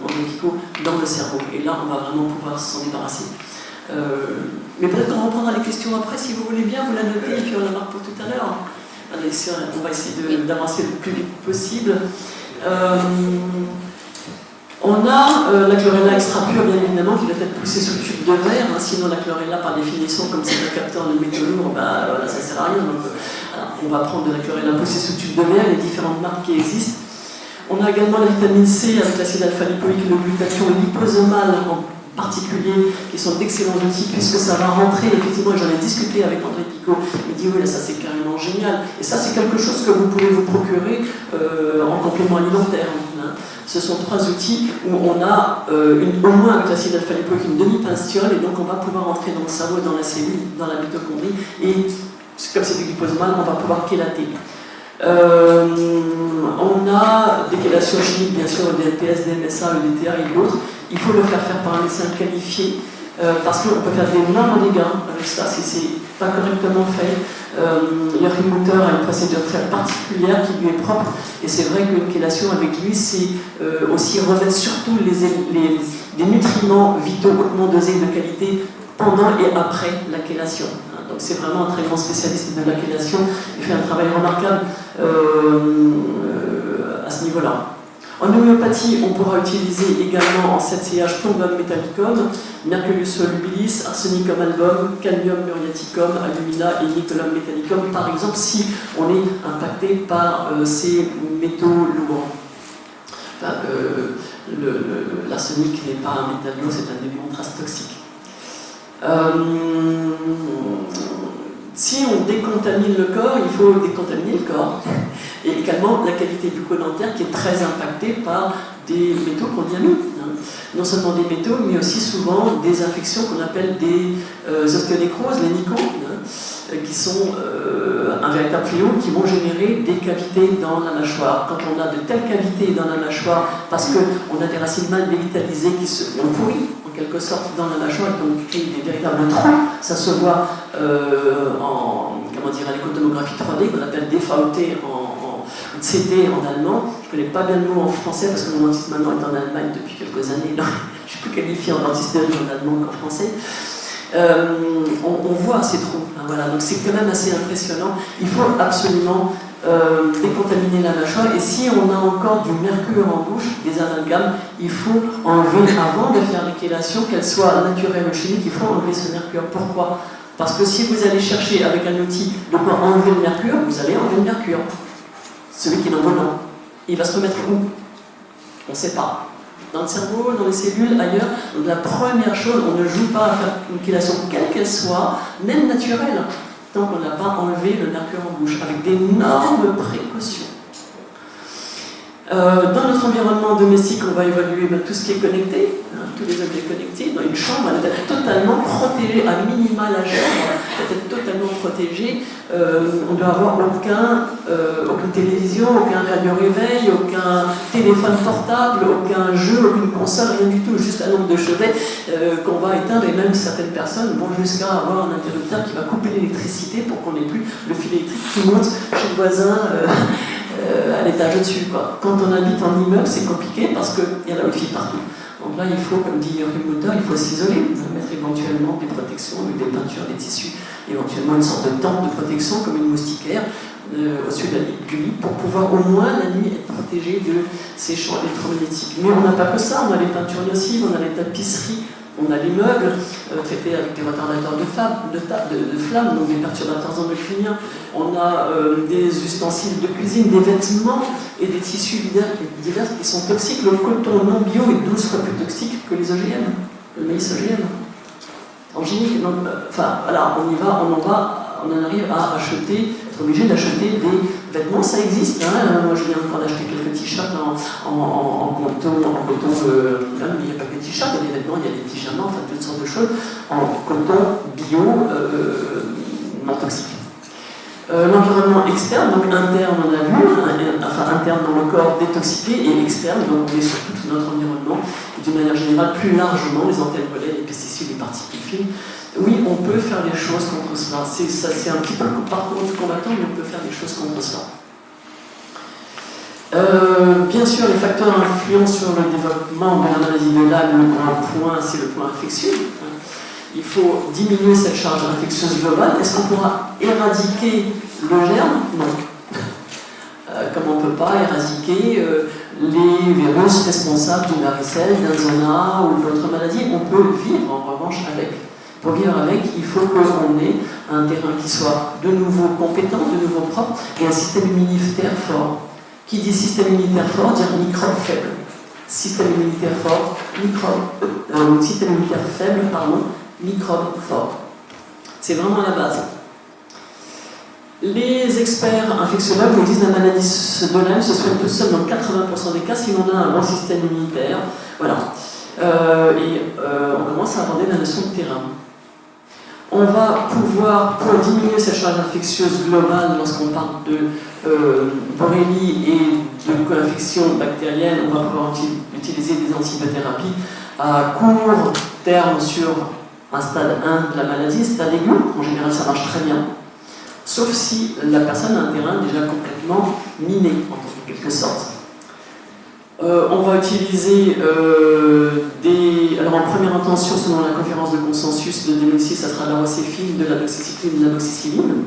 André Picot, dans le cerveau. Et là, on va vraiment pouvoir s'en débarrasser. Mais peut-être qu'on reprendra les questions après, si vous voulez bien, vous la notez et puis on la marque pour tout à l'heure. Allez, on va essayer d'avancer le plus vite possible. On a la chlorella extra pure, bien évidemment, qui doit être poussée sous le tube de verre. Sinon, la chlorella, par définition, comme c'est un capteur de métaux lourds, ça ne sert à rien. Donc, on va prendre de la chlorella poussée sous le tube de verre, les différentes marques qui existent. On a également la vitamine C avec l'acide alpha-lipoïque, le glutathion et liposomal en particulier, qui sont d'excellents outils, puisque ça va rentrer, effectivement, j'en ai discuté avec André Picot, il dit oui, là, ça c'est carrément génial. Et ça, c'est quelque chose que vous pouvez vous procurer en complément alimentaire. Ce sont 3 outils où on a au moins avec l'acide alpha-lipoïque une demi-pinstiole, et donc on va pouvoir entrer dans le cerveau, dans la cellule, dans la mitochondrie, et comme c'est du liposomal, on va pouvoir chélater. On a des chélations chimiques, bien sûr, le DLPS, DMSA, le DTA et d'autres. Il faut le faire par un médecin qualifié, parce qu'on peut faire d'énormes dégâts avec ça si c'est pas correctement fait. Le Rumuta a une procédure très particulière qui lui est propre, et c'est vrai qu'une chélation avec lui, c'est aussi remettre surtout des nutriments vitaux hautement dosés de qualité pendant et après la chélation. Donc c'est vraiment un très grand spécialiste de la chéliation. Il fait un travail remarquable à ce niveau-là. En homéopathie, on pourra utiliser également en 7CH Plumbum metallicum, Mercurius solubilis, Arsenicum album, Cadmium muriaticum, Alumina et Nicolaum metallicum, par exemple, si on est impacté par ces métaux lourds. Enfin, l'arsenic n'est pas un métal lourd, c'est un élément trace toxique. Si on décontamine le corps, il faut décontaminer le corps. Et également la qualité bucco-dentaire qui est très impactée par des métaux qu'on y a mis. Non seulement des métaux, mais aussi souvent des infections qu'on appelle des ostéonécroses, les NICO, qui sont un véritable fléau, qui vont générer des cavités dans la mâchoire. Quand on a de telles cavités dans la mâchoire, parce qu'on a des racines mal dévitalisées qui se pourrissent, en quelque sorte, dans la mâchoire, et donc créent des véritables trous, ça se voit à l'écotomographie 3D, qu'on appelle DVT en CT en allemand. Je ne connais pas bien le mot en français parce que mon dentiste maintenant est en Allemagne depuis quelques années. Donc je suis plus qualifiée en dentisterie en allemand qu'en français. On voit ces trous. Hein, voilà. Donc c'est quand même assez impressionnant. Il faut absolument décontaminer la mâchoire. Et si on a encore du mercure en bouche, des amalgames, il faut enlever, avant de faire l'échélation, qu'elle soit naturelle ou chimique, il faut enlever ce mercure. Pourquoi ? Parce que si vous allez chercher avec un outil de quoi enlever le mercure, vous allez enlever le mercure. Celui qui est dans vos dents. Il va se remettre où ? On ne sait pas. Dans le cerveau, dans les cellules, ailleurs. Donc la première chose, on ne joue pas à faire une chelation, quelle qu'elle soit, même naturelle, tant qu'on n'a pas enlevé le mercure en bouche, avec d'énormes précautions. Dans notre environnement domestique, on va évaluer tout ce qui est connecté, tous les objets connectés. Dans une chambre, elle doit être totalement protégée, à minima la chambre doit être totalement protégée. On doit avoir aucune télévision, aucun radio-réveil, aucun téléphone portable, aucun jeu, aucune console, rien du tout, juste un nombre de chevets qu'on va éteindre, et même certaines personnes vont jusqu'à avoir un interrupteur qui va couper l'électricité pour qu'on n'ait plus le fil électrique qui monte chez le voisin à l'étage au-dessus. Quand on habite en immeuble, c'est compliqué parce qu'il y a la wifi partout. Donc là, il faut, comme dit Jürgen Mutter, il faut s'isoler, mettre éventuellement des protections, des peintures, des tissus, éventuellement une sorte de tente de protection comme une moustiquaire au-dessus de la lit du lit pour pouvoir au moins la nuit être protégé de ces champs électromagnétiques. Mais on n'a pas que ça, on a les peintures nocives, on a les tapisseries, on a les meubles traités avec des retardateurs de flammes, donc des perturbateurs endocriniens, on a des ustensiles de cuisine, des vêtements et des tissus divers qui sont toxiques. Le coton non bio est 12 fois plus toxique que les OGM, le maïs OGM. En chimique, voilà, on en arrive à être obligé d'acheter des vêtements, ça existe. Moi, je viens encore d'acheter quelques t-shirts en coton, même il n'y a pas que des t-shirts, il y a des vêtements, il y a des pyjamas, enfin toutes sortes de choses, en coton bio non toxique. L'environnement externe, donc interne, on a vu, interne dans le corps détoxiqué, et externe, donc on est sur tout notre environnement, et d'une manière générale, plus largement, les antennes relais, les pesticides, les particules fines. Oui, on peut faire des choses contre cela. C'est un petit peu le parcours du combattant, mais on peut faire des choses contre cela. Bien sûr, les facteurs influents sur le développement de la maladie de Lyme, le grand point, c'est le point infectieux. Il faut diminuer cette charge infectieuse globale. Est-ce qu'on pourra éradiquer le germe ? Non. Comme on ne peut pas éradiquer les virus responsables d'une varicelle, d'un zona ou d'autres maladies, on peut vivre en revanche avec. Pour vivre avec, il faut qu'on ait un terrain qui soit de nouveau compétent, de nouveau propre, et un système immunitaire fort. Qui dit système immunitaire fort, dire microbe faible. Système immunitaire fort, système immunitaire faible, microbe fort. C'est vraiment la base. Les experts infectiologues nous disent que la maladie de Lyme se soigne tout seul dans 80% des cas si on a un bon système immunitaire. Voilà. On commence à aborder la notion de terrain. On va pouvoir, pour diminuer cette charge infectieuse globale, lorsqu'on parle de borrélie et de co-infection bactérienne, on va pouvoir utiliser des antibiothérapies à court terme sur un stade 1 de la maladie, stade aigu. En général, ça marche très bien. Sauf si la personne a un terrain déjà complètement miné, en quelque sorte. On va utiliser Alors en première intention, selon la conférence de consensus de 2006, ça sera de la rocéphine, de la doxycycline, de la doxycycline,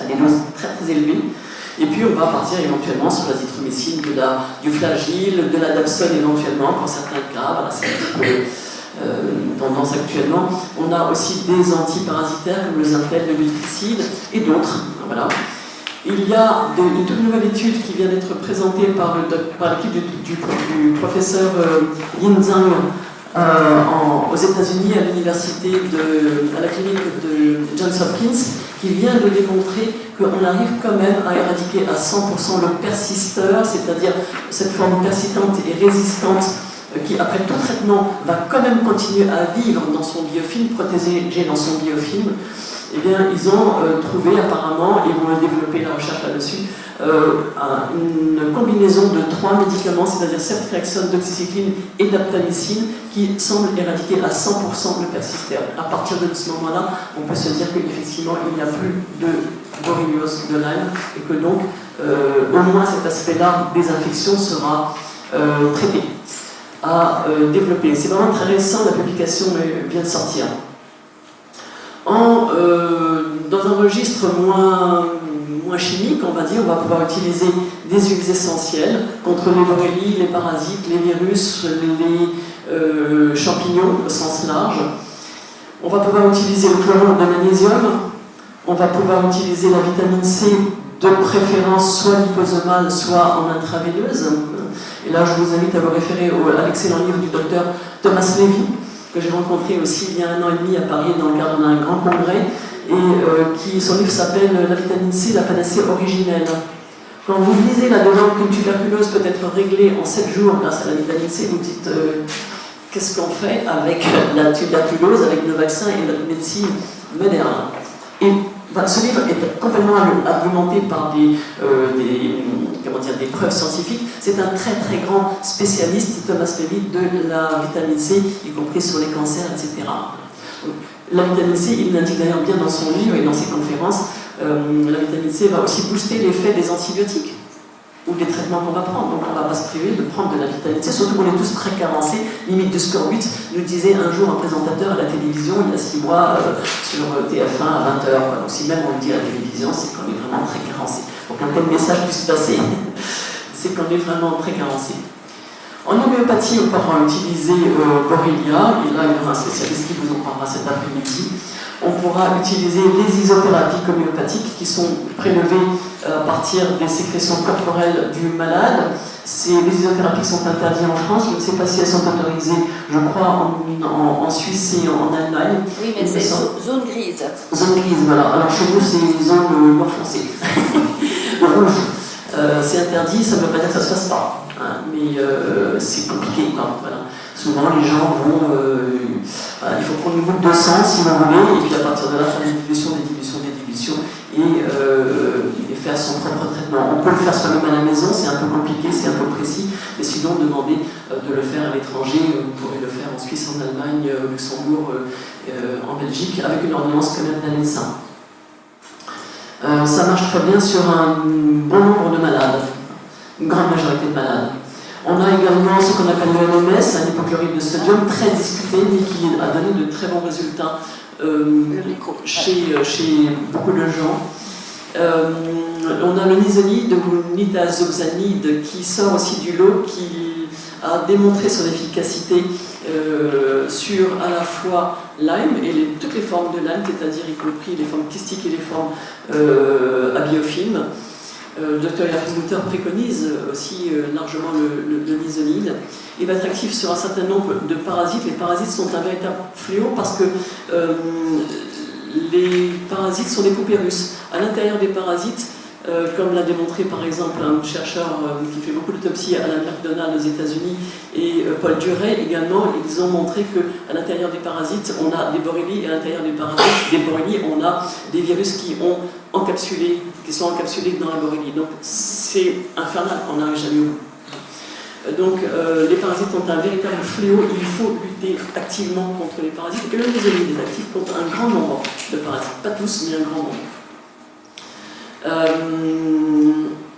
à des doses très très élevées. Et puis on va partir éventuellement sur l'azithromycine, du flagyl, de la dapsone éventuellement, pour certains cas. Voilà, c'est un petit peu tendance actuellement. On a aussi des antiparasitaires comme le zintel, le miltricide et d'autres. Voilà. Il y a une toute nouvelle étude qui vient d'être présentée par l'équipe du professeur Yin Zhang aux États-Unis à la clinique de Johns Hopkins, qui vient de démontrer qu'on arrive quand même à éradiquer à 100% le persisteur, c'est-à-dire cette forme persistante et résistante qui, après tout traitement, va quand même continuer à vivre dans son biofilm, protégé dans son biofilm. Eh bien, ils ont trouvé apparemment, et vont développer la recherche là-dessus, une combinaison de 3 médicaments, c'est-à-dire ceftriaxone, doxycycline et daptamycine, qui semble éradiquer à 100% le persisteur. À partir de ce moment-là, on peut se dire qu'effectivement, il n'y a plus de borréliose de Lyme, et que donc, au moins cet aspect-là des infections sera traité, à développer. C'est vraiment très récent, la publication vient de sortir. Dans un registre moins chimique, on va dire, on va pouvoir utiliser des huiles essentielles contre les borrélies, les parasites, les virus, les champignons au sens large. On va pouvoir utiliser le chlorure de magnésium. On va pouvoir utiliser la vitamine C, de préférence soit liposomale, soit en intraveineuse. Et là, je vous invite à vous référer à l'excellent livre du docteur Thomas Levy, que j'ai rencontré aussi il y a 1 an et demi à Paris dans le cadre d'un grand congrès, et son livre s'appelle « La vitamine C, la panacée originelle ». Quand vous lisez là-dedans qu'une tuberculose peut être réglée en 7 jours grâce à la vitamine C, vous dites qu'est-ce qu'on fait avec la tuberculose, avec nos vaccins et notre médecine moderne. Et ce livre est complètement argumenté par des preuves scientifiques. C'est un très très grand spécialiste, Thomas Levy, de la vitamine C, y compris sur les cancers, etc. La vitamine C, il l'indique d'ailleurs bien dans son livre et dans ses conférences, la vitamine C va aussi booster l'effet des antibiotiques ou des traitements qu'on va prendre. Donc on ne va pas se priver de prendre de la vitamine C, surtout qu'on est tous très carencés, limite de score 8, nous disait un jour un présentateur à la télévision il y a 6 mois sur TF1 à 20h. Donc si même on le dit à la télévision, c'est qu'on est vraiment très carencé. Pour qu'un tel message puisse passer, c'est qu'on est vraiment très carencé. En homéopathie, on pourra utiliser Borrelia, et là il y aura un spécialiste qui vous en parlera cet après-midi. On pourra utiliser les isothérapies homéopathiques qui sont prélevées à partir des sécrétions corporelles du malade. Les isothérapies sont interdites en France, je ne sais pas si elles sont autorisées, je crois, en Suisse et en Allemagne. Oui, mais c'est zone grise. Zone grise, voilà. Alors chez nous, c'est zone noir foncé. Rouge. C'est interdit, ça ne veut pas dire que ça ne se fasse pas, hein, mais c'est compliqué, quoi. Voilà. Souvent, les gens vont... il faut prendre une goutte de sang, si vous voulez, et puis à partir de là, faire des dilutions, et faire son propre traitement. On peut le faire soi-même à la maison, c'est un peu compliqué, c'est un peu précis, mais sinon, demander de le faire à l'étranger, vous pourrez le faire en Suisse, en Allemagne, au Luxembourg, en Belgique, avec une ordonnance quand même d'un médecin. Ça marche très bien sur un bon nombre de malades, une grande majorité de malades. On a également ce qu'on appelle le MMS, un hypochlorite de sodium, très discuté, mais qui a donné de très bons résultats chez beaucoup de gens. On a le nisonide ou nitazoxanide qui sort aussi du lot, qui a démontré son efficacité sur à la fois Lyme et toutes les formes de Lyme, c'est-à-dire y compris les formes kystiques et les formes à biofilm. Le Dr. Joachim Luther préconise aussi largement le nisonide. Il va être actif sur un certain nombre de parasites. Les parasites sont un véritable fléau parce que les parasites sont des poupées-russes. À l'intérieur des parasites, comme l'a démontré par exemple un chercheur qui fait beaucoup d'autopsies à la McDonald's aux États-Unis et Paul Duret également, ils ont montré qu'à l'intérieur des parasites, on a des borrélies et à l'intérieur des parasites, des borrélies, on a des virus qui sont encapsulés dans la borrélie. Donc c'est infernal, on n'arrive jamais au bout. Donc les parasites sont un véritable fléau, il faut lutter activement contre les parasites et le nisonide est actif contre un grand nombre de parasites, pas tous mais un grand nombre.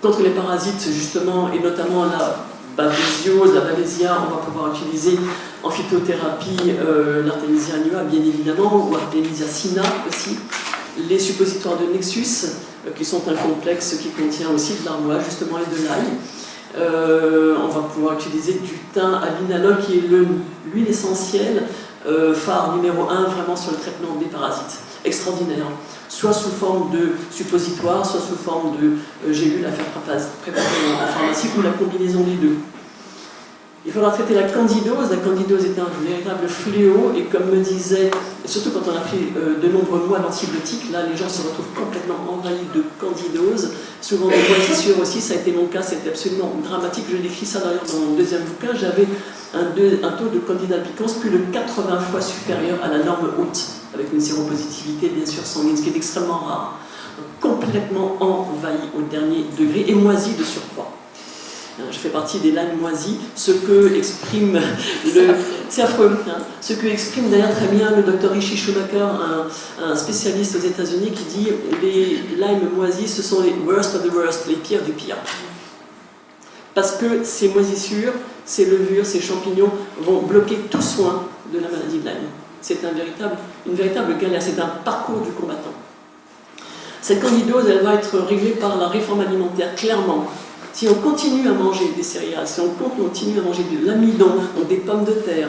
Contre les parasites justement et notamment là bavésiose, la bavésia, on va pouvoir utiliser en phytothérapie l'Artemisia annua, bien évidemment, ou Artemisia sina aussi. Les suppositoires de Nexus, qui sont un complexe qui contient aussi de l'armoise, justement, et de l'ail. On va pouvoir utiliser du thym à linalol, qui est l'huile essentielle phare numéro 1 vraiment sur le traitement des parasites. Extraordinaire. Soit sous forme de suppositoire, soit sous forme de gélules à faire préparer en pharmacie, ou la combinaison des deux. Il faudra traiter la candidose. La candidose est un véritable fléau, et comme me disait, surtout quand on a pris de nombreux mois d'antibiotiques, là les gens se retrouvent complètement envahis de candidose, souvent des moisissures aussi, ça a été mon cas, c'était absolument dramatique. Je décris ça d'ailleurs dans mon deuxième bouquin. J'avais un taux de candida albicans plus de 80 fois supérieur à la norme haute, avec une séropositivité bien sûr sanguine, ce qui est extrêmement rare. Donc, complètement envahi au dernier degré et moisi de surcroît. Je fais partie des Lyme moisis, ce que exprime c'est affreux, hein, ce que exprime d'ailleurs très bien le docteur Richie Schumacher, un spécialiste aux États-Unis, qui dit les Lyme moisis, ce sont les worst of the worst, les pires du pire. Parce que ces moisissures, ces levures, ces champignons vont bloquer tout soin de la maladie de Lyme. C'est une véritable galère, c'est un parcours du combattant. Cette candidose, elle va être réglée par la réforme alimentaire, clairement. Si on continue à manger des céréales, si on continue à manger de l'amidon, donc des pommes de terre,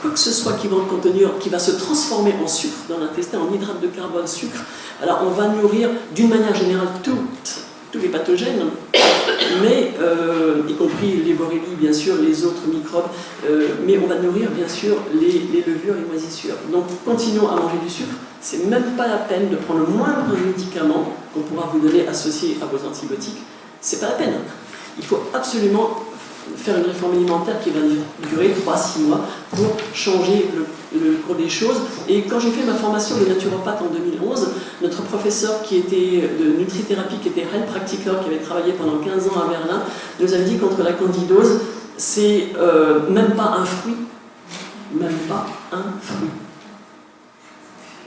quoi que ce soit qui va contenir, qui va se transformer en sucre dans l'intestin, en hydrate de carbone, sucre, alors on va nourrir d'une manière générale tous les pathogènes, mais y compris les borrélies, bien sûr, les autres microbes, mais on va nourrir bien sûr les levures, les moisissures. Donc continuons à manger du sucre. C'est même pas la peine de prendre le moindre médicament qu'on pourra vous donner associé à vos antibiotiques. C'est pas la peine. Il faut absolument faire une réforme alimentaire qui va durer 3-6 mois pour changer le cours des choses. Et quand j'ai fait ma formation de naturopathe en 2011, notre professeur qui était de nutrithérapie, qui était heilpraktiker, qui avait travaillé pendant 15 ans à Berlin, nous avait dit qu'entre la candidose, c'est même pas un fruit. Même pas un fruit.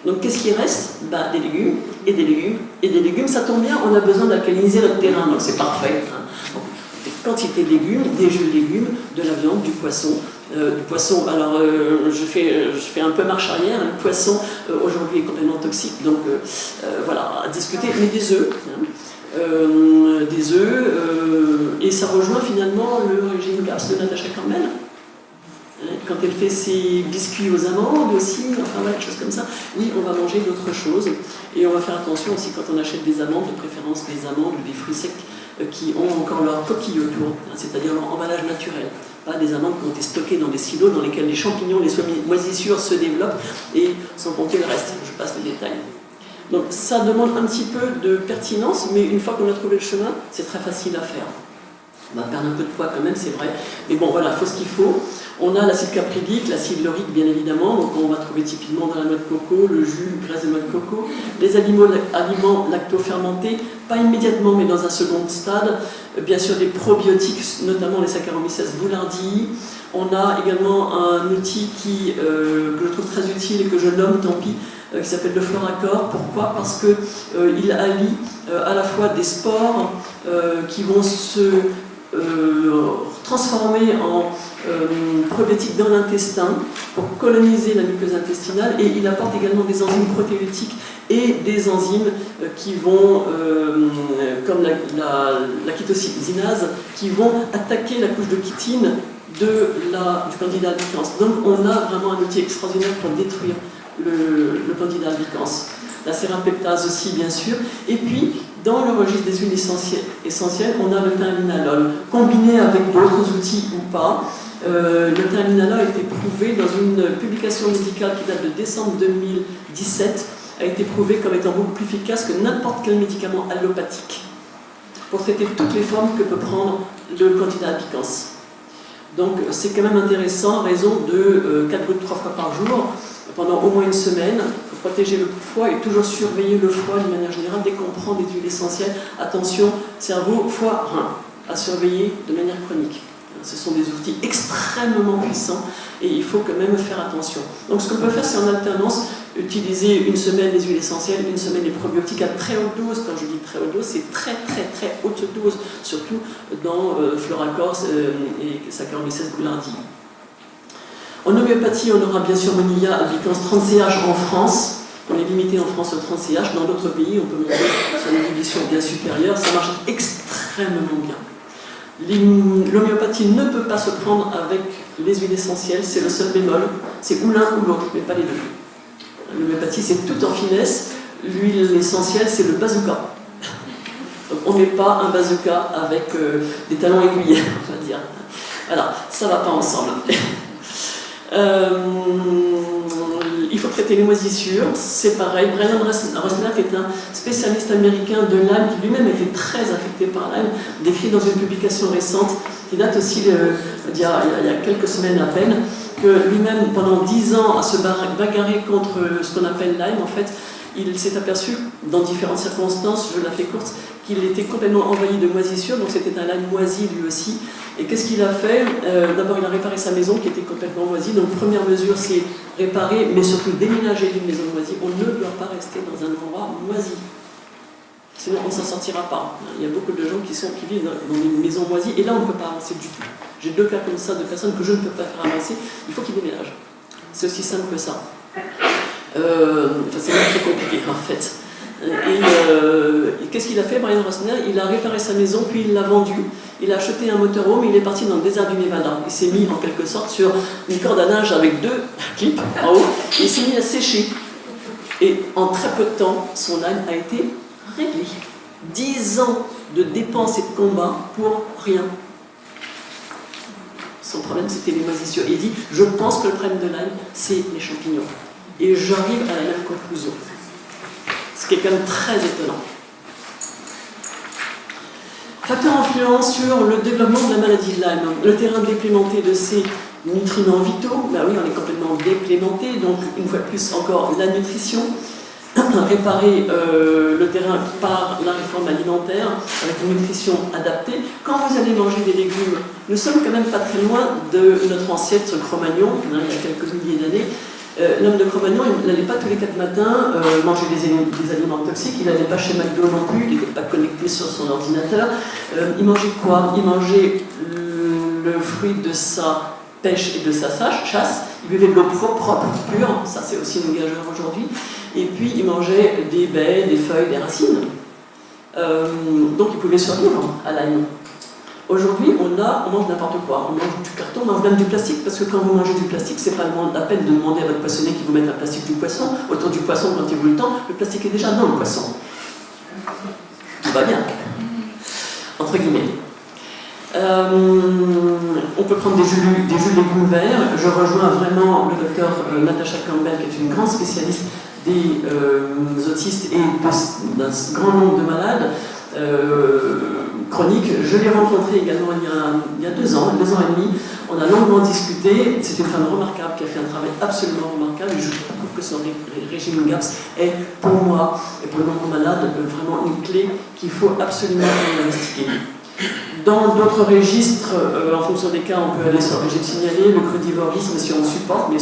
Donc qu'est-ce qui reste? Des légumes, et des légumes, et des légumes. Ça tombe bien, on a besoin d'alcaliniser notre terrain, donc c'est parfait. Hein. Donc, des quantités de légumes, des jus de légumes, de la viande, du poisson. Alors je fais un peu marche arrière. Le poisson, aujourd'hui, est complètement toxique, donc voilà, à discuter. Mais des œufs, et ça rejoint finalement le régime GAPS de Natacha Campbell. Quand elle fait ses biscuits aux amandes aussi, enfin voilà, des choses comme ça. Oui, on va manger d'autres choses. Et on va faire attention aussi quand on achète des amandes, de préférence des amandes ou des fruits secs qui ont encore leur coquille autour, c'est-à-dire leur emballage naturel. Pas des amandes qui ont été stockées dans des silos dans lesquels les champignons, les moisissures se développent, et sans compter le reste. Je passe les détails. Donc ça demande un petit peu de pertinence, mais une fois qu'on a trouvé le chemin, c'est très facile à faire. On va perdre un peu de poids quand même, c'est vrai. Mais bon, voilà, il faut ce qu'il faut. On a l'acide caprylique, l'acide laurique, bien évidemment. Donc on va trouver typiquement dans la noix de coco, le jus, graisse de noix de coco. Les aliments lactofermentés, pas immédiatement, mais dans un second stade. Bien sûr, des probiotiques, notamment les Saccharomyces boulardii. On a également un outil que je trouve très utile et que je nomme, tant pis, qui s'appelle le Floracor. Pourquoi? Parce qu'il allie à la fois des spores qui vont se transformer en probiotiques dans l'intestin pour coloniser la muqueuse intestinale, et il apporte également des enzymes protéolytiques et des enzymes qui vont, comme la chitosinase, qui vont attaquer la couche de chitine du candida albicans. Donc on a vraiment un outil extraordinaire pour détruire le candida albicans. La sérapeptase aussi, bien sûr. Et puis, dans le registre des huiles essentielles, on a le thym-linalol, combiné avec d'autres outils ou pas. Le thym-linalol a été prouvé dans une publication médicale qui date de décembre 2017, a été prouvé comme étant beaucoup plus efficace que n'importe quel médicament allopathique pour traiter toutes les formes que peut prendre le candida albicans. Donc c'est quand même intéressant, à raison de 4 gouttes 3 fois par jour, pendant au moins une semaine, pour protéger le foie et toujours surveiller le foie d'une manière générale. Dès qu'on prend des huiles essentielles, attention, cerveau, foie, rein, à surveiller de manière chronique. Ce sont des outils extrêmement puissants et il faut quand même faire attention. Donc ce qu'on peut faire, c'est en alternance utiliser une semaine les huiles essentielles, une semaine les probiotiques à très haute dose. Quand je dis très haute dose, c'est très haute dose, surtout dans Floracorce et Saccharomyces boulardii. En homéopathie, on aura bien sûr Monilla albicans 30 CH en France. On est limité en France au 30 CH. Dans d'autres pays, on peut monter sur des éditions bien supérieures. Ça marche extrêmement bien. L'homéopathie ne peut pas se prendre avec les huiles essentielles, c'est le seul bémol. C'est ou l'un ou l'autre, mais pas les deux. L'homéopathie, c'est tout en finesse. L'huile essentielle, c'est le bazooka. Donc, on ne met pas un bazooka avec des talons aiguillés, on va dire. Voilà, ça ne va pas ensemble. Il faut traiter les moisissures, c'est pareil. Brian Rosner, qui est un spécialiste américain de Lyme, qui lui-même était très affecté par Lyme, décrit dans une publication récente, qui date aussi il y a quelques semaines à peine, que lui-même, pendant 10 ans, à se bagarrer contre ce qu'on appelle Lyme, en fait, il s'est aperçu, dans différentes circonstances, je la fais courte, qu'il était complètement envahi de moisissures, donc c'était un Lyme moisi lui aussi. Et qu'est-ce qu'il a fait? D'abord, il a réparé sa maison qui était complètement moisie. Donc, première mesure, c'est réparer, mais surtout déménager d'une maison moisie. On ne doit pas rester dans un endroit moisi. Sinon, on ne s'en sortira pas. Il y a beaucoup de gens qui vivent dans une maison moisie, et là, on ne peut pas avancer du tout. J'ai 2 cas comme ça de personnes que je ne peux pas faire avancer. Il faut qu'ils déménagent. C'est aussi simple que ça. C'est même très compliqué, en fait. Et qu'est-ce qu'il a fait, Brian Rosner? Il a réparé sa maison, puis il l'a vendue. Il a acheté un motorhome, il est parti dans le désert du Nevada. Il s'est mis en quelque sorte sur une corde à linge avec 2 clips en haut, et il s'est mis à sécher. Et en très peu de temps, son Lyme a été réglé. 10 ans de dépenses et de combats pour rien. Son problème, c'était les moisissures. Il dit, je pense que le problème de Lyme, c'est les champignons. Et j'arrive à la même conclusion. Ce qui est quand même très étonnant. Facteur influence sur le développement de la maladie de Lyme. Le terrain déplémenté de ces nutriments vitaux, ben oui, on est complètement déplémenté, donc une fois de plus encore la nutrition. Réparer le terrain par la réforme alimentaire avec une nutrition adaptée. Quand vous allez manger des légumes, nous sommes quand même pas très loin de notre ancêtre Cro-Magnon, il y a quelques milliers d'années. L'homme de Cro-Magnon, il n'allait pas tous les 4 matins manger des aliments toxiques, il n'allait pas chez McDo non plus, il n'était pas connecté sur son ordinateur. Il mangeait quoi? Il mangeait le fruit de sa pêche et de sa chasse, il buvait de l'eau propre, pure, ça c'est aussi une gageure aujourd'hui, et puis il mangeait des baies, des feuilles, des racines. Donc il pouvait survivre à Lyme. Aujourd'hui, on mange n'importe quoi. On mange du carton, on mange même du plastique, parce que quand vous mangez du plastique, c'est pas la peine de demander à votre poissonnier qu'il vous mette un plastique du poisson. Autour du poisson, quand il vous le tend, le plastique est déjà dans le poisson. Tout va bien. Entre guillemets. On peut prendre des jus de légumes verts. Je rejoins vraiment le docteur Natasha Campbell, qui est une grande spécialiste des autistes et d'un grand nombre de malades chroniques. Je l'ai rencontrée également il y a 2 ans, 2 ans et demi. On a longuement discuté. C'est une femme remarquable qui a fait un travail absolument remarquable. Et je trouve que son régime GAPS est, pour moi et pour le nombre de malades, vraiment une clé qu'il faut absolument investiguer. Dans d'autres registres, en fonction des cas, on peut aller sur le régime signalé, le crudivorisme si on supporte, mais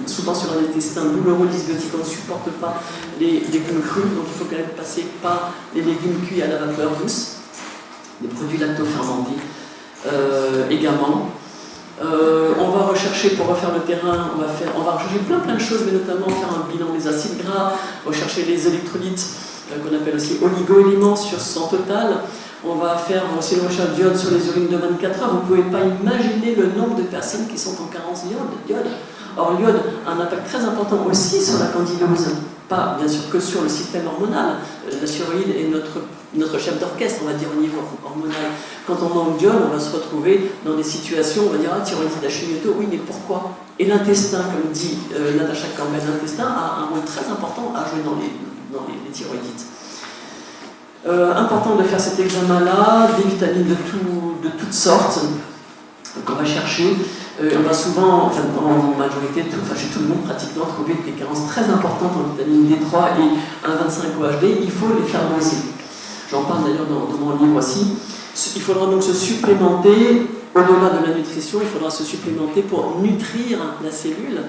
souvent sur un intestin douloureux, dysbiotique, on ne supporte pas les légumes crus, donc il faut quand même passer par les légumes cuits à la vapeur douce, les produits lacto-fermentés également. On va rechercher, pour refaire le terrain, on va rechercher plein de choses, mais notamment faire un bilan des acides gras, rechercher les électrolytes, qu'on appelle aussi oligo-éléments sur 100 total. On va faire aussi une recherche d'iode sur les urines de 24 heures. Vous ne pouvez pas imaginer le nombre de personnes qui sont en carence d'iode. Or, l'iode a un impact très important aussi sur la candidose. Pas bien sûr que sur le système hormonal. La thyroïde est notre chef d'orchestre, on va dire, au niveau hormonal. Quand on manque d'iode, on va se retrouver dans des situations, on va dire, thyroïdite Hashimoto, oui, mais pourquoi? Et l'intestin, comme dit Natasha Campbell, l'intestin a un rôle très important à jouer dans les thyroïdites. Important de faire cet examen-là, des vitamines de toutes sortes qu'on va chercher. On va souvent, en majorité, chez tout le monde pratiquement, trouver des carences très importantes en vitamine D3 et 1,25 OHD. Il faut les faire doser. J'en parle d'ailleurs dans mon livre aussi. Il faudra donc se supplémenter, au-delà de la nutrition, il faudra se supplémenter pour nutrir la cellule.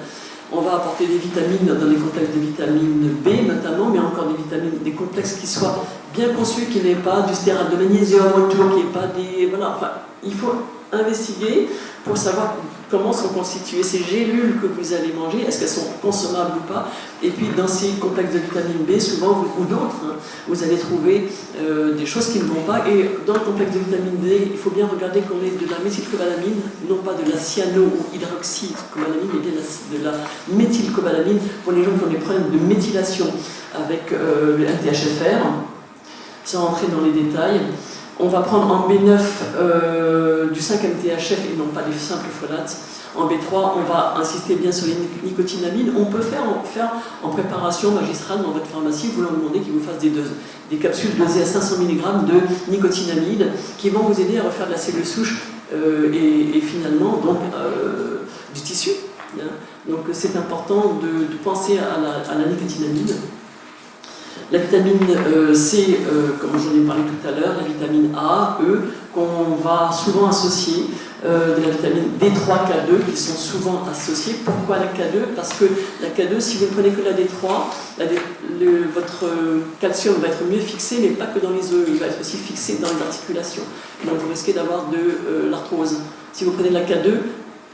On va apporter des vitamines dans les complexes de vitamine B notamment, mais encore des vitamines, des complexes qui soient bien conçus, qui n'aient pas du stéarate de magnésium autour, qui n'aient pas des... Voilà, enfin, il faut investiguer pour savoir comment sont constituées ces gélules que vous allez manger, est-ce qu'elles sont consommables ou pas. Et puis dans ces complexes de vitamine B, souvent, ou d'autres, hein, vous allez trouver des choses qui ne vont pas. Et dans le complexe de vitamine D, il faut bien regarder qu'on ait de la méthylcobalamine, non pas de la cyano- ou hydroxycobalamine, mais bien de la méthylcobalamine pour les gens qui ont des problèmes de méthylation avec le MTHFR. Sans rentrer dans les détails, on va prendre en B9 du 5-MTHF et non pas des simples folates. En B3, on va insister bien sur les nicotinamines. On peut faire en préparation magistrale dans votre pharmacie, vous leur demandez qu'ils vous fassent des capsules dosées à 500 mg de nicotinamide qui vont vous aider à refaire de la cellule souche et finalement donc, du tissu. Hein. Donc c'est important de penser à la nicotinamide. La vitamine C, comme j'en ai parlé tout à l'heure, la vitamine A, E, qu'on va souvent associer, de la vitamine D3, K2, qui sont souvent associées. Pourquoi la K2 ? Parce que la K2, si vous ne prenez que la D3, votre calcium va être mieux fixé, mais pas que dans les os, il va être aussi fixé dans les articulations. Donc vous risquez d'avoir de l'arthrose. Si vous prenez de la K2,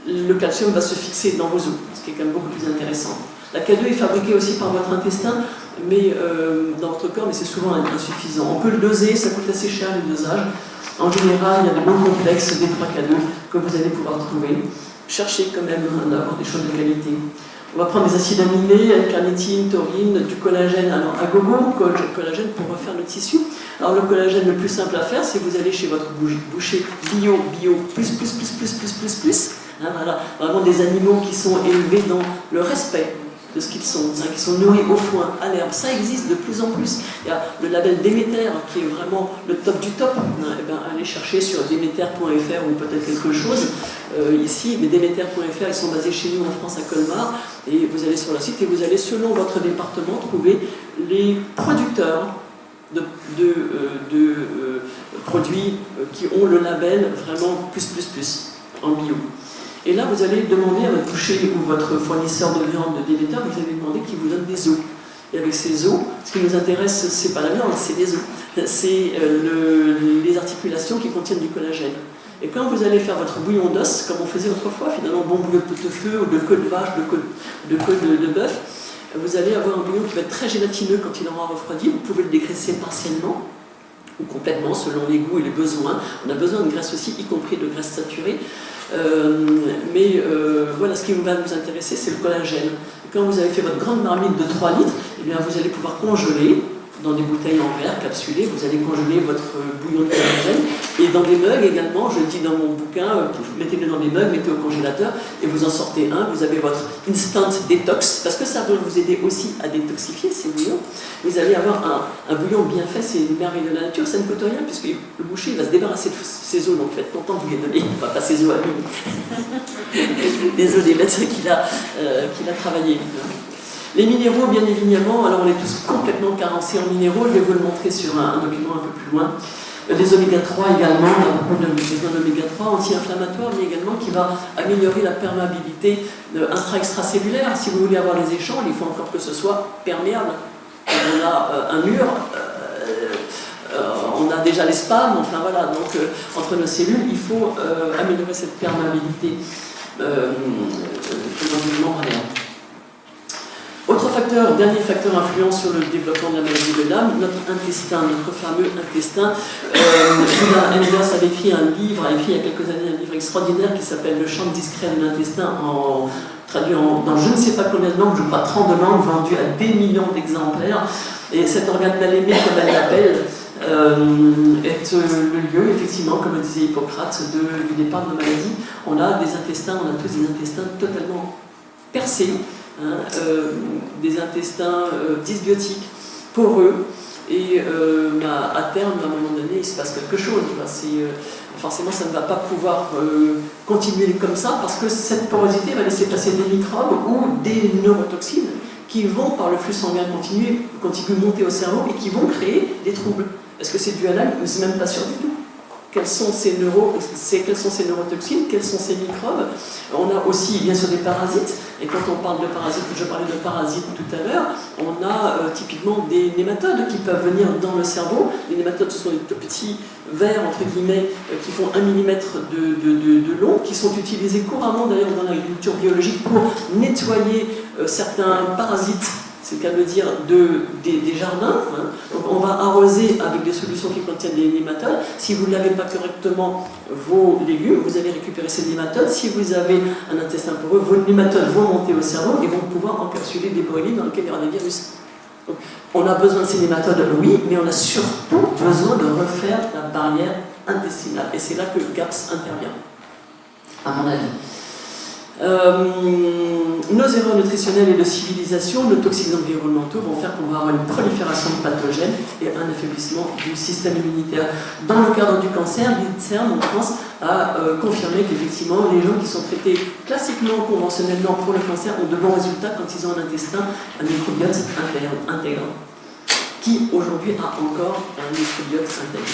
le calcium va se fixer dans vos os, ce qui est quand même beaucoup plus intéressant. La K2 est fabriquée aussi par votre intestin, mais dans votre corps, mais c'est souvent insuffisant. On peut le doser, ça coûte assez cher le dosage. En général, il y a des bons complexes D3K2 que vous allez pouvoir trouver. Cherchez quand même à avoir des choses de qualité. On va prendre des acides aminés, L-carnitine, taurine, du collagène, alors à gogo, collagène pour refaire le tissu. Alors le collagène le plus simple à faire, c'est vous allez chez votre boucher bio, plus, hein, voilà, vraiment des animaux qui sont élevés dans le respect de ce qu'ils sont, hein, qui sont nourris au foin, à l'herbe. Ça existe de plus en plus. Il y a le label Déméter qui est vraiment le top du top. Hein, et bien, allez chercher sur Déméter.fr ou peut-être quelque chose ici. Mais Déméter.fr, ils sont basés chez nous en France à Colmar. Et vous allez sur le site et vous allez, selon votre département, trouver les producteurs de produits qui ont le label vraiment plus en bio. Et là, vous allez demander à votre boucher ou votre fournisseur de viande de Déméter, vous allez demander qu'il vous donne des os. Et avec ces os, ce qui nous intéresse, c'est pas la viande, c'est les os. C'est les articulations qui contiennent du collagène. Et quand vous allez faire votre bouillon d'os, comme on faisait autrefois, finalement, bon bouillon de pot-au-feu ou de queue de vache, de queue de bœuf, vous allez avoir un bouillon qui va être très gélatineux quand il aura refroidi. Vous pouvez le dégraisser partiellement ou complètement selon les goûts et les besoins. On a besoin de graisse aussi, y compris de graisse saturée. Voilà, ce qui va nous intéresser, c'est le collagène. Quand vous avez fait votre grande marmite de 3 litres, eh bien, vous allez pouvoir congeler dans des bouteilles en verre capsulées, vous allez congeler votre bouillon de collagène, et dans des mugs également, je dis dans mon bouquin, mettez-le dans des mugs, mettez au congélateur, et vous en sortez un, vous avez votre instant détox, parce que ça va vous aider aussi à détoxifier ces bouillons. Vous allez avoir un bouillon bien fait, c'est une merveille de la nature, ça ne coûte rien, puisque le boucher il va se débarrasser de ses os, donc faites content de vous les donner, enfin pas ses os à lui, des os des bêtes qu'il a travaillé. Les minéraux, bien évidemment, alors on est tous complètement carencés en minéraux, je vais vous le montrer sur un document un peu plus loin. Les oméga 3 également, on a beaucoup de besoin d'oméga 3, anti-inflammatoire, mais également qui va améliorer la perméabilité intra-extracellulaire. Si vous voulez avoir les échanges, il faut encore que ce soit perméable. On a un mur, on a déjà les spams, enfin voilà, donc entre nos cellules, il faut améliorer cette perméabilité dans le membranaire. Autre facteur, dernier facteur influent sur le développement de la maladie de Lyme, notre intestin, notre fameux intestin. Julia Enders a écrit il y a quelques années un livre extraordinaire qui s'appelle Le champ discret de l'intestin, traduit dans je ne sais pas combien de langues, je crois 32 langues, vendu à des millions d'exemplaires. Et cet organe mal-aimé, comme elle l'appelle, est le lieu, effectivement, comme le disait Hippocrate, du départ de la maladie. On a tous des intestins totalement percés. Des intestins dysbiotiques, poreux, et à terme, à un moment donné, il se passe quelque chose. Forcément, ça ne va pas pouvoir continuer comme ça, parce que cette porosité va laisser passer des microbes ou des neurotoxines qui vont, par le flux sanguin continu monter au cerveau et qui vont créer des troubles. Est-ce que c'est dû à l'âme? C'est même pas sûr du tout. quels sont ces neurotoxines, quels sont ces microbes. On a aussi bien sûr des parasites, et quand on parle de parasites, je parlais de parasites tout à l'heure, on a typiquement des nématodes qui peuvent venir dans le cerveau. Les nématodes, ce sont des tout petits vers, entre guillemets, qui font 1 mm de long, qui sont utilisés couramment d'ailleurs dans l'agriculture biologique pour nettoyer certains parasites, c'est le cas de le dire, des jardins. Hein. Donc on va arroser avec des solutions qui contiennent des nématodes. Si vous ne lavez pas correctement vos légumes, vous allez récupérer ces nématodes. Si vous avez un intestin poreux, vos nématodes vont monter au cerveau et vont pouvoir encapsuler des borrélies dans lesquelles il y aura des virus. Donc, on a besoin de ces nématodes, oui, mais on a surtout besoin de refaire la barrière intestinale. Et c'est là que GAPS intervient, à mon avis. Nos erreurs nutritionnelles et de civilisation, nos toxiques environnementaux vont faire qu'on va avoir une prolifération de pathogènes et un affaiblissement du système immunitaire. Dans le cadre du cancer, l'INSERM en France a confirmé qu'effectivement les gens qui sont traités classiquement, conventionnellement pour le cancer ont de bons résultats quand ils ont un intestin, un microbiote intègre. Qui aujourd'hui a encore un microbiote intègre?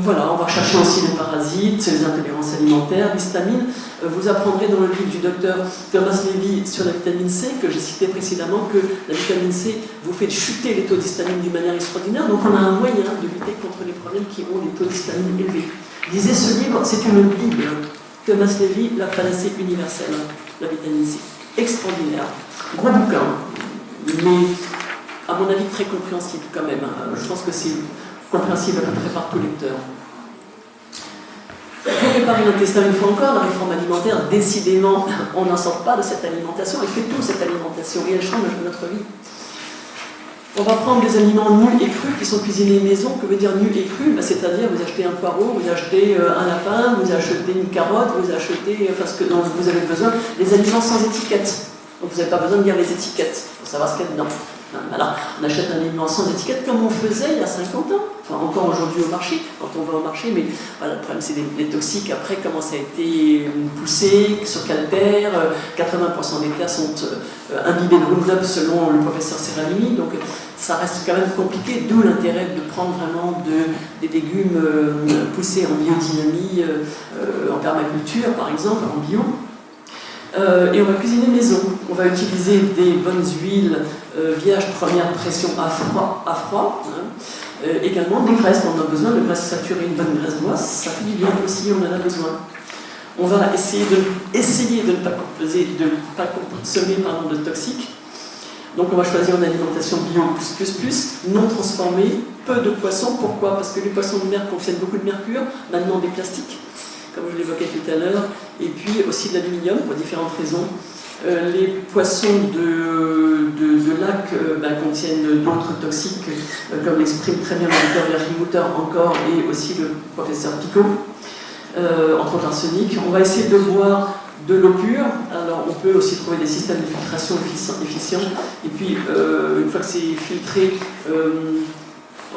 Voilà, on va chercher aussi les parasites, les intolérances alimentaires, l'histamine. Vous apprendrez dans le livre du docteur Thomas Levy sur la vitamine C, que j'ai cité précédemment, que la vitamine C vous fait chuter les taux d'histamine d'une manière extraordinaire. Donc on a un moyen de lutter contre les problèmes qui ont des taux d'histamine élevés. Lisez ce livre, c'est une bible. Thomas Levy, la panacée universelle, la vitamine C. Extraordinaire. Gros bouquin, mais à mon avis très compréhensible quand même. Je pense que c'est compréhensible à peu près par tout lecteur. Pour réparer l'intestin, une fois encore, la réforme alimentaire, décidément, on n'en sort pas de cette alimentation, elle fait tout cette alimentation et elle change notre vie. On va prendre des aliments nus et crus qui sont cuisinés maison. Que veut dire nu et cru? C'est-à-dire vous achetez un poireau, vous achetez un lapin, vous achetez une carotte, vous achetez ce que dont vous avez besoin, les aliments sans étiquette. Donc vous n'avez pas besoin de lire les étiquettes pour savoir ce qu'il y a dedans. Alors, on achète un aliment sans étiquette comme on faisait il y a 50 ans, enfin encore aujourd'hui au marché, quand on va au marché, mais voilà, le problème c'est les toxiques, après comment ça a été poussé, sur quelle terre, 80% des terres sont imbibées de Roundup selon le professeur Serralini, donc ça reste quand même compliqué, d'où l'intérêt de prendre vraiment des légumes poussés en biodynamie, en permaculture par exemple, en bio. Et on va cuisiner maison. On va utiliser des bonnes huiles vierges première pression à froid. Hein. Également des graisses, on en a besoin, de graisse saturée, une bonne graisse d'oie, ça fait du bien aussi, on en a besoin. On va essayer de ne pas consommer de toxiques. Donc on va choisir une alimentation bio non transformée, peu de poissons. Pourquoi? Parce que les poissons de mer contiennent beaucoup de mercure, maintenant des plastiques, comme je l'évoquais tout à l'heure, et puis aussi de l'aluminium pour différentes raisons. Les poissons de lac contiennent d'autres toxiques, comme l'exprime très bien le docteur Virginie Mouter encore, et aussi le professeur Picot, entre autres arsenic. On va essayer de boire de l'eau pure. Alors on peut aussi trouver des systèmes de filtration efficients, et puis une fois que c'est filtré,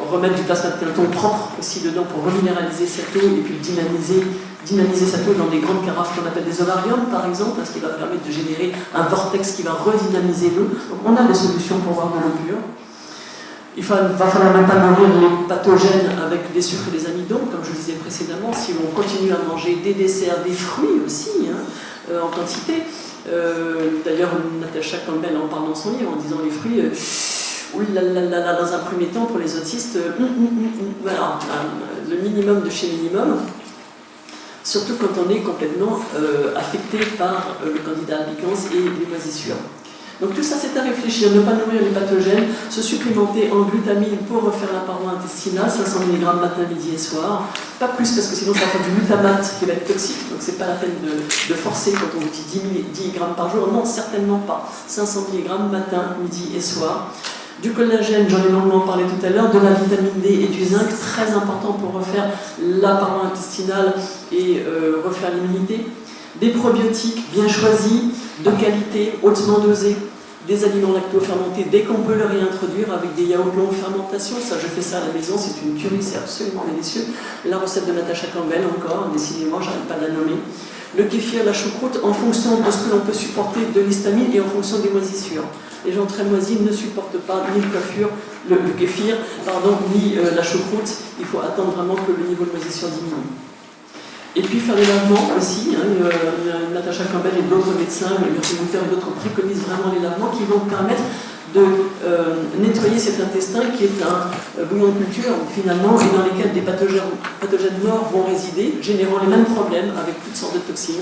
remettre du plasma de Quinton propre aussi dedans pour reminéraliser cette eau et puis dynamiser cette eau dans des grandes carafes qu'on appelle des ovariums par exemple, ce qui va permettre de générer un vortex qui va redynamiser l'eau. Donc on a des solutions pour boire de l'eau pure. Il va falloir même pas nourrir les pathogènes avec des sucres et des amidons, comme je le disais précédemment, si on continue à manger des desserts, des fruits aussi, en quantité. D'ailleurs, Natacha Campbell en parle dans son livre en disant les fruits, dans un premier temps pour les autistes, voilà, le minimum de chez minimum. Surtout quand on est complètement affecté par le candidat albicans et les moisissures. Donc tout ça c'est à réfléchir, ne pas nourrir les pathogènes, se supplémenter en glutamine pour refaire la paroi intestinale, 500 mg matin, midi et soir. Pas plus parce que sinon ça fait du glutamate qui va être toxique, donc c'est pas la peine de forcer quand on vous dit 10 g par jour, non certainement pas. 500 mg matin, midi et soir. Du collagène, j'en ai longuement parlé tout à l'heure, de la vitamine D et du zinc, très important pour refaire la paroi intestinale et refaire l'immunité. Des probiotiques bien choisis, de qualité, hautement dosés, des aliments lacto-fermentés dès qu'on peut le réintroduire avec des yaourts longue fermentation. Ça, je fais ça à la maison, c'est une tuerie, c'est absolument délicieux. La recette de Natacha Campbell encore, décidément, j'arrive pas à la nommer. le kéfir, la choucroute, en fonction de ce que l'on peut supporter de l'histamine et en fonction des moisissures. Les gens très moisis ne supportent pas ni le kéfir, ni la choucroute. Il faut attendre vraiment que le niveau de moisissure diminue. Et puis faire des lavements aussi. Natacha Campbell et d'autres médecins, Murphy Winter et d'autres préconisent vraiment les lavements qui vont permettre de nettoyer cet intestin qui est un bouillon de culture finalement et dans lesquels des pathogènes morts vont résider, générant les mêmes problèmes avec toutes sortes de toxines.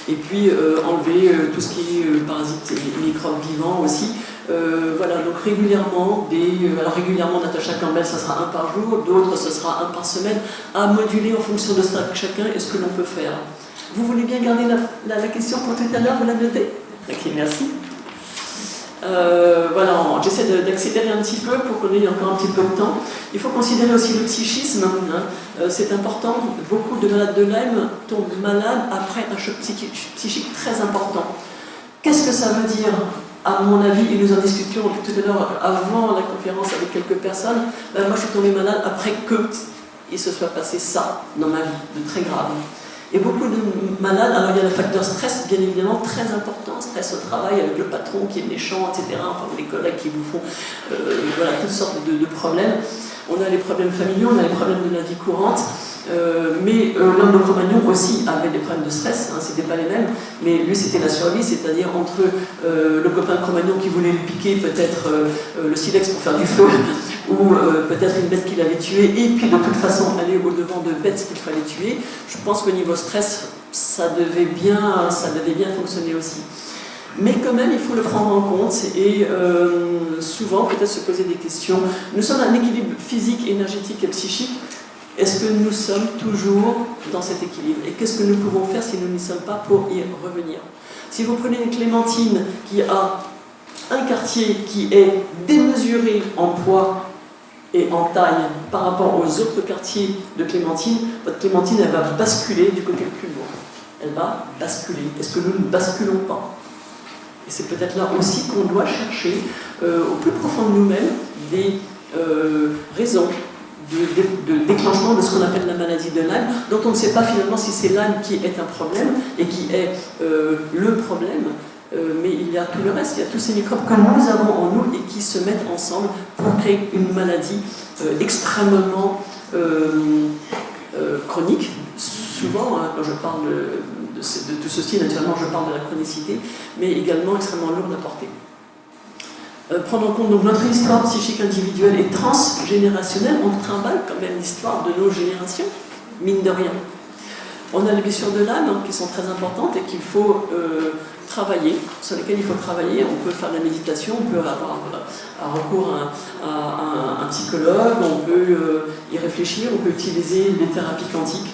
Et puis enlever tout ce qui est parasites et microbes vivants aussi. Voilà, donc régulièrement, régulièrement Natacha Campbell, ça sera 1 par jour, d'autres ce sera 1 par semaine, à moduler en fonction de ça chacun et ce que l'on peut faire. Vous voulez bien garder la question pour tout à l'heure, vous la notez? Ok, merci. Voilà, j'essaie d'accélérer un petit peu pour qu'on ait encore un petit peu de temps. Il faut considérer aussi le psychisme, c'est important. Beaucoup de malades de Lyme tombent malades après un choc psychique très important. Qu'est-ce que ça veut dire? À mon avis, et nous en discutions tout à l'heure avant la conférence avec quelques personnes, moi je suis tombée malade après qu'il se soit passé ça dans ma vie, de très grave. Et beaucoup de malades, alors il y a le facteur stress, bien évidemment, très important, stress au travail avec le patron qui est méchant, etc., enfin les collègues qui vous font voilà, toutes sortes de problèmes. On a les problèmes familiaux, on a les problèmes de la vie courante, mais l'homme de Cro-Magnon aussi avait des problèmes de stress, c'était pas les mêmes, mais lui c'était la survie, c'est-à-dire entre le copain de Cro-Magnon qui voulait lui piquer peut-être le silex pour faire du feu, ou peut-être une bête qu'il avait tuée, et puis de toute façon aller au-devant de bêtes qu'il fallait tuer. Je pense qu'au niveau stress, ça devait bien fonctionner aussi. Mais quand même, il faut le prendre en compte et souvent peut-être se poser des questions. Nous sommes un équilibre physique, énergétique et psychique. Est-ce que nous sommes toujours dans cet équilibre? Et qu'est-ce que nous pouvons faire si nous n'y sommes pas pour y revenir? Si vous prenez une Clémentine qui a un quartier qui est démesuré en poids et en taille par rapport aux autres quartiers de Clémentine, votre Clémentine, elle va basculer du côté le plus lourd. Elle va basculer. Est-ce que nous ne basculons pas? Et c'est peut-être là aussi qu'on doit chercher au plus profond de nous-mêmes des raisons de déclenchement de ce qu'on appelle la maladie de Lyme, dont on ne sait pas finalement si c'est Lyme qui est un problème et qui est le problème, mais il y a tout le reste, il y a tous ces microbes que nous avons en nous et qui se mettent ensemble pour créer une maladie extrêmement chronique. Souvent, quand je parle de tout ceci, naturellement je parle de la chronicité, mais également extrêmement lourde à porter. Prendre en compte donc notre histoire psychique individuelle et transgénérationnelle, on trimballe quand même l'histoire de nos générations, mine de rien. On a les blessures de l'âme qui sont très importantes et qu'il faut travailler, sur lesquelles il faut travailler. On peut faire de la méditation, on peut avoir un recours à un psychologue, on peut y réfléchir, on peut utiliser des thérapies quantiques.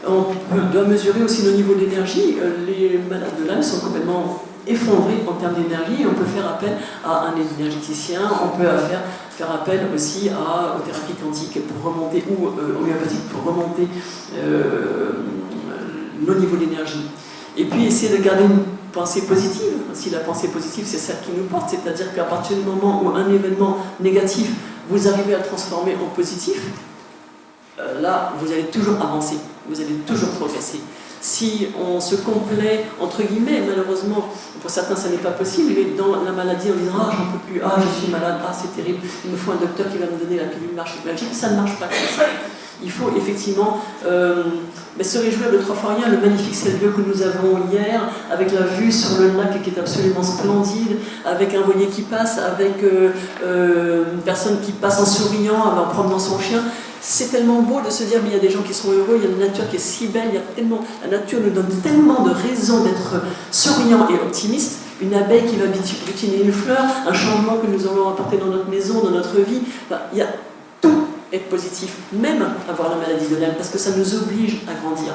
On doit mesurer aussi nos niveaux d'énergie. Les malades de Lyme sont complètement effondrés en termes d'énergie. On peut faire appel à un énergéticien, on peut faire appel aussi aux thérapies quantiques pour remonter, ou homéopathiques pour remonter nos niveaux d'énergie. Et puis essayer de garder une pensée positive. Si la pensée positive, c'est celle qui nous porte, c'est-à-dire qu'à partir du moment où un événement négatif, vous arrivez à le transformer en positif, là, vous allez toujours avancer, vous allez toujours progresser. Si on se complaît, entre guillemets, malheureusement, pour certains ça n'est pas possible, mais dans la maladie, on dit « Ah, j'en peux plus, ah, je suis malade, ah, c'est terrible, il me faut un docteur qui va me donner la pilule magique », ça ne marche pas comme ça. Il faut effectivement se réjouir de Trois-Floriens, le magnifique ciel bleu que nous avons hier, avec la vue sur le lac qui est absolument splendide, avec un voilier qui passe, avec une personne qui passe en souriant, en promenant son chien. C'est tellement beau de se dire mais il y a des gens qui sont heureux, il y a une nature qui est si belle, la nature nous donne tellement de raisons d'être souriants et optimistes. Une abeille qui va butiner une fleur, un changement que nous allons apporter dans notre maison, dans notre vie. Enfin, il y a tout est positif, même avoir la maladie de Lyme, parce que ça nous oblige à grandir.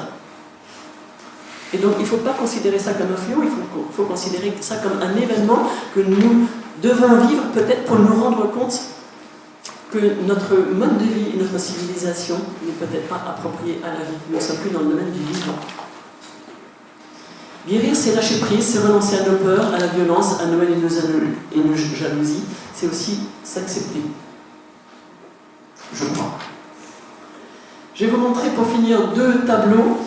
Et donc il ne faut pas considérer ça comme un fléau, il faut considérer ça comme un événement que nous devons vivre peut-être pour nous rendre compte que notre mode de vie et notre civilisation n'est peut-être pas approprié à la vie. Nous ne sommes plus dans le domaine du vivant. Guérir, c'est lâcher prise, c'est renoncer à nos peurs, à la violence, à Noël et nos jalousies. C'est aussi s'accepter. Je crois. Je vais vous montrer pour finir deux tableaux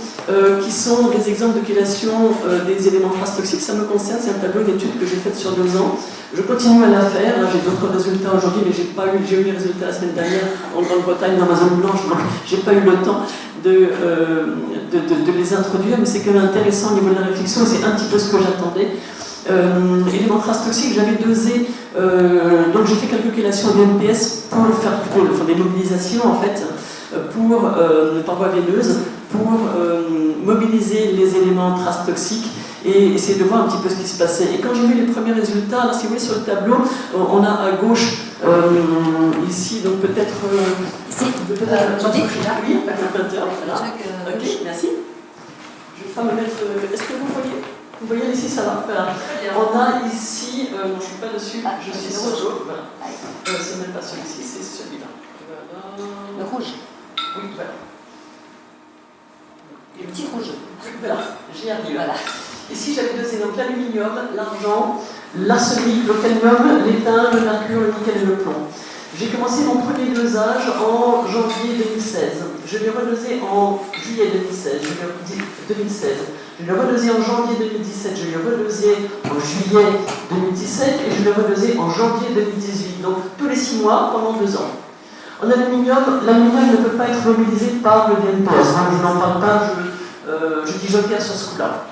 qui sont des exemples de chélation des éléments traces toxiques. Ça me concerne, c'est un tableau d'étude que j'ai fait sur 2 ans. Je continue à la faire, j'ai d'autres résultats aujourd'hui, mais j'ai eu les résultats la semaine dernière en Grande-Bretagne, dans ma zone blanche, donc j'ai pas eu le temps de les introduire, mais c'est quand même intéressant au niveau de la réflexion, et c'est un petit peu ce que j'attendais. Éléments traces toxiques, j'avais dosé, donc j'ai fait quelques chélations d'NPS pour faire plutôt des mobilisations en fait, par voie veineuse, pour mobiliser les éléments traces toxiques et essayer de voir un petit peu ce qui se passait. Et quand j'ai vu les premiers résultats, là, si vous voyez sur le tableau, on a à gauche, ici, donc peut-être... Jody, là. Oui, avec le pointeur, voilà. Ok, merci. Je vais pas me mettre... Est-ce que vous voyez? Vous voyez ici, ça va. Voilà. On a ici... non, je ne suis pas dessus, je suis sur le rouge. Voilà. C'est même pas celui-ci, c'est celui-là. Voilà. Le rouge. Oui, voilà. Le petit rouge. Voilà, j'y arrive. Voilà. Ici, j'avais dosé donc l'aluminium, l'argent, l'arsenic, le cadmium, l'étain, le mercure, le nickel et le plomb. J'ai commencé mon premier dosage en janvier 2016. Je l'ai redosé en juillet 2016. Je l'ai redosé en janvier 2017. Je l'ai redosé en juillet 2017 et je l'ai redosé en janvier 2018. Donc tous les 6 mois pendant 2 ans. En aluminium, l'aluminium ne peut pas être mobilisé par le DNPS. Je n'en parle pas, je dis joker sur ce coup-là.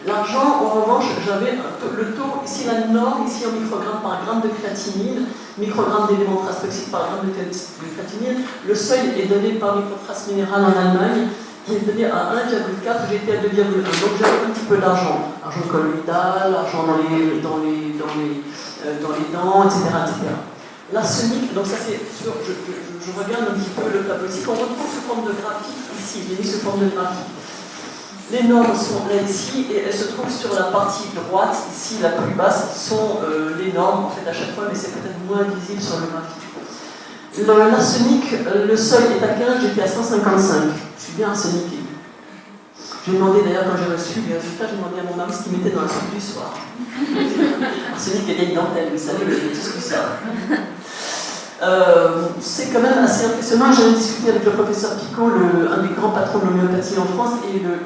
L'argent, en revanche, j'avais le taux, ici la norme, ici en microgrammes par gramme de créatinine, microgrammes d'éléments traces toxiques par gramme de créatinine. Le seuil est donné par Microtrace Minérale en Allemagne, qui est donné à 1,4, j'étais à 2,1. Donc j'avais un petit peu d'argent. Argent colloïdal, argent dans les dents, etc. L'arsenic, donc ça c'est sûr, je regarde un petit peu le tableau ici, qu'on retrouve sous forme de graphique ici, j'ai mis sous forme de graphique. Les normes sont là ici et elles se trouvent sur la partie droite, ici la plus basse, sont les normes en fait à chaque fois, mais c'est peut-être moins visible sur le graphique. L'arsenic, le seuil est à 15, j'étais à 155. Je suis bien arseniqué. J'ai demandé d'ailleurs quand j'ai reçu les résultats, j'ai demandé à mon mari ce qu'il mettait dans la soupe du soir. Arsenic et vieille dentelle, vous savez, tout ce que ça. C'est quand même assez impressionnant. J'avais discuté avec le professeur Picot, un des grands patrons de l'homéopathie en France, et le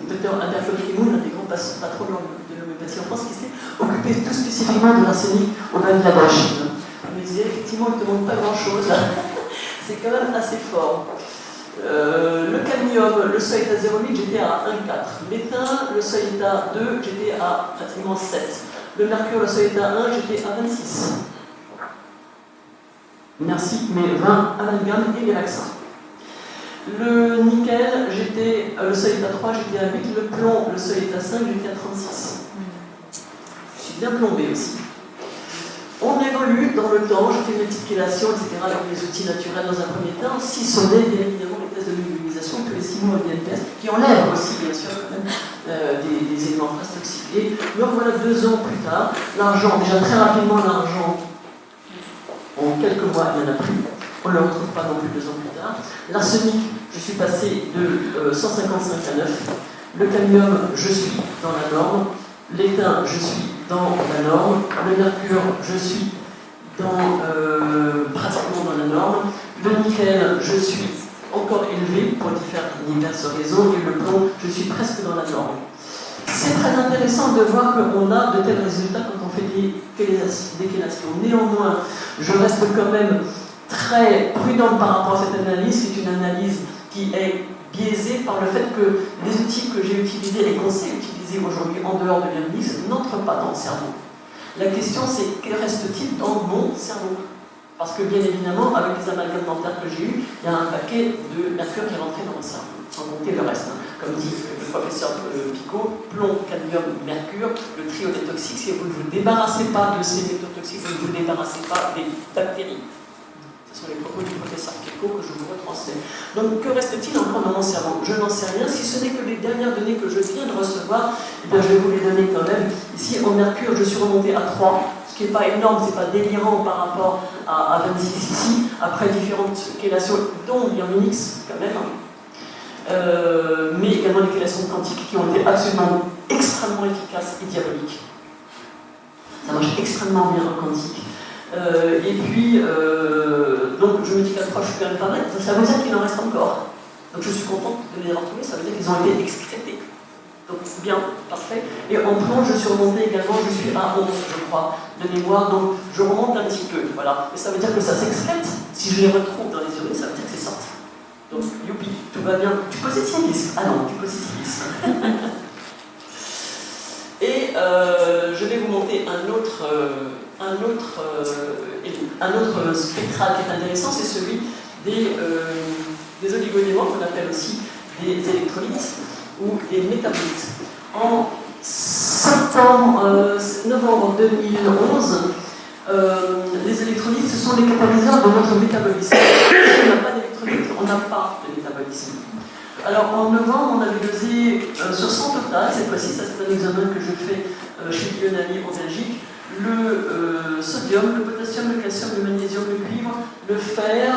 docteur Albert Kemoun, un des grands patrons de l'homéopathie en France, qui s'est occupé tout spécifiquement de l'arsenic au Bangladesh. Il me disait effectivement, il ne te montre pas grand-chose. C'est quand même assez fort. Le cadmium, le seuil est à 0,8, j'étais à 1,4. L'étain, le seuil est à 2, j'étais à pratiquement 7. Le mercure, le seuil est à 1, j'étais à 26. Merci, mais 20 amalgames et les vaccins. Le nickel, le seuil est à 3, j'étais à 8. Le plomb, le seuil est à 5, j'étais à 36. Je suis bien plombé aussi. On évolue dans le temps, je fais une multiplication, etc., avec les outils naturels dans un premier temps, si ce n'est bien évidemment les tests de mobilisation tous les 6 mois de DNPS, qui enlèvent aussi, bien sûr, quand même, des éléments traces toxiques. Et donc voilà, 2 ans plus tard, l'argent, déjà très rapidement, l'argent, en quelques mois, il n'y en a plus. On ne le retrouve pas non plus 2 ans plus tard. L'arsenic, je suis passé de 155 à 9. Le cadmium, je suis dans la norme. L'étain, je suis dans la norme. Le mercure, je suis pratiquement dans la norme. Le nickel, je suis encore élevé pour diverses raisons. Et le plomb, je suis presque dans la norme. C'est très intéressant de voir qu'on a de tels résultats quand on fait des chélations. Néanmoins, je reste quand même très prudente par rapport à cette analyse. C'est une analyse qui est biaisée par le fait que les outils que j'ai utilisés et qu'on sait utiliser aujourd'hui en dehors de l'analyse n'entrent pas dans le cerveau. La question c'est, que reste-t-il dans mon cerveau? Parce que bien évidemment, avec les amalgames dentaires que j'ai eus, il y a un paquet de mercure qui est rentré dans mon cerveau, sans compter le reste. Comme dit le professeur Picot, plomb, cadmium, mercure, le trio des toxiques, si vous ne vous débarrassez pas de ces métaux toxiques, vous ne vous débarrassez pas des bactéries. Ce sont les propos du professeur Picot que je vous retransmets. Donc que reste-t-il encore dans mon cerveau? Je n'en sais rien, si ce n'est que les dernières données que je viens de recevoir, eh bien, je vais vous les donner quand même. Ici, en mercure, je suis remonté à 3. Ce qui n'est pas énorme, ce n'est pas délirant par rapport à 26 ici, après différentes chélations, dont l'Irminix quand même, mais également les chélations quantiques qui ont été absolument extrêmement efficaces et diaboliques. Ça marche extrêmement bien en quantique. Et puis, donc je me dis qu'à 3, je suis quand même pas mal, ça veut dire qu'il en reste encore. Donc je suis contente de les avoir trouvés, ça veut dire qu'ils ont été excrétés. Donc bien, parfait. Et en plomb, je suis remontée également, je suis à 11, je crois, de mémoire, donc je remonte un petit peu, voilà. Et ça veut dire que ça s'excrète. Si je les retrouve dans les urines, ça veut dire que c'est sorti. Donc, youpi, tout va bien. Du positivisme. Ah non, du positivisme. Et je vais vous montrer un autre spectral qui est intéressant, c'est celui des oligodémons, qu'on appelle aussi des électrolytes ou des métabolites. En novembre 2011, les électrolytes, ce sont les catalyseurs de notre métabolisme. Si on n'a pas d'électrolytes, on n'a pas de métabolisme. Alors en novembre, on avait dosé sur 100 total, cette fois-ci, ça c'est un examen que je fais chez Bionami en Belgique, le sodium, le potassium, le calcium, le magnésium, le cuivre, le fer,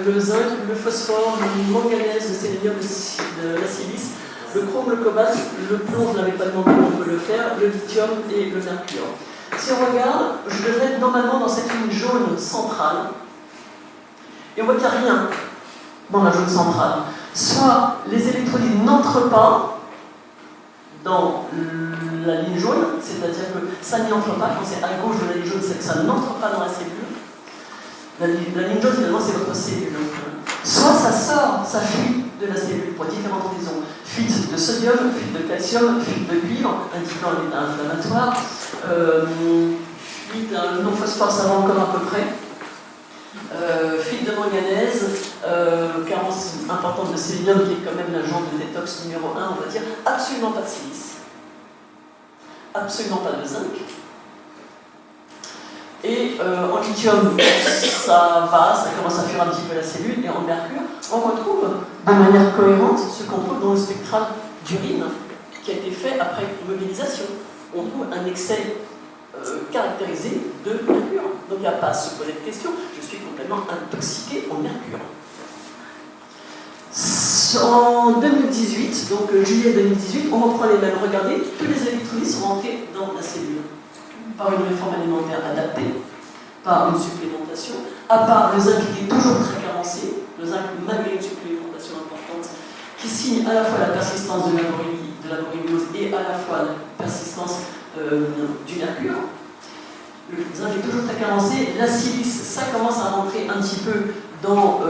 le zinc, le phosphore, le manganèse, le sélénium, la silice, le chrome, le cobalt, le plomb, je ne l'avais pas demandé, on peut le faire, le lithium et le mercure. Si on regarde, je devrais être normalement dans cette ligne jaune centrale, et on voit qu'il n'y a rien dans la jaune centrale. Soit les électrolytes n'entrent pas dans la ligne jaune, c'est-à-dire que ça n'y entre pas, quand c'est à gauche de la ligne jaune, c'est que ça n'entre pas dans la cellule. La ligne jaune, finalement, c'est votre cellule. Soit ça sort, ça fuit de la cellule pour différentes raisons. Fuite de sodium, fuite de calcium, fuite de cuivre, indiquant l'état inflammatoire, fuite d'un non-phosphore, ça va encore à peu près. Fuite de manganèse, carence importante de sélénium, qui est quand même l'agent de détox numéro 1, on va dire. Absolument pas de silice, absolument pas de zinc. Et en lithium, ça va, ça commence à fuir un petit peu la cellule, et en mercure, on retrouve de manière cohérente ce qu'on trouve dans le spectral d'urine qui a été fait après mobilisation. On trouve un excès caractérisé de mercure. Donc il n'y a pas à se poser de questions, je suis complètement intoxiqué en mercure. En 2018, donc juillet 2018, on reprend les mêmes. Regardez, tous les électrolytes sont rentrés dans la cellule par une réforme alimentaire adaptée, par une supplémentation, à part le zinc qui est toujours très carencé, le zinc malgré une supplémentation importante, qui signe à la fois la persistance de la borréliose et à la fois la persistance du mercure. Le zinc est toujours très carencé. La silice, ça commence à rentrer un petit peu dans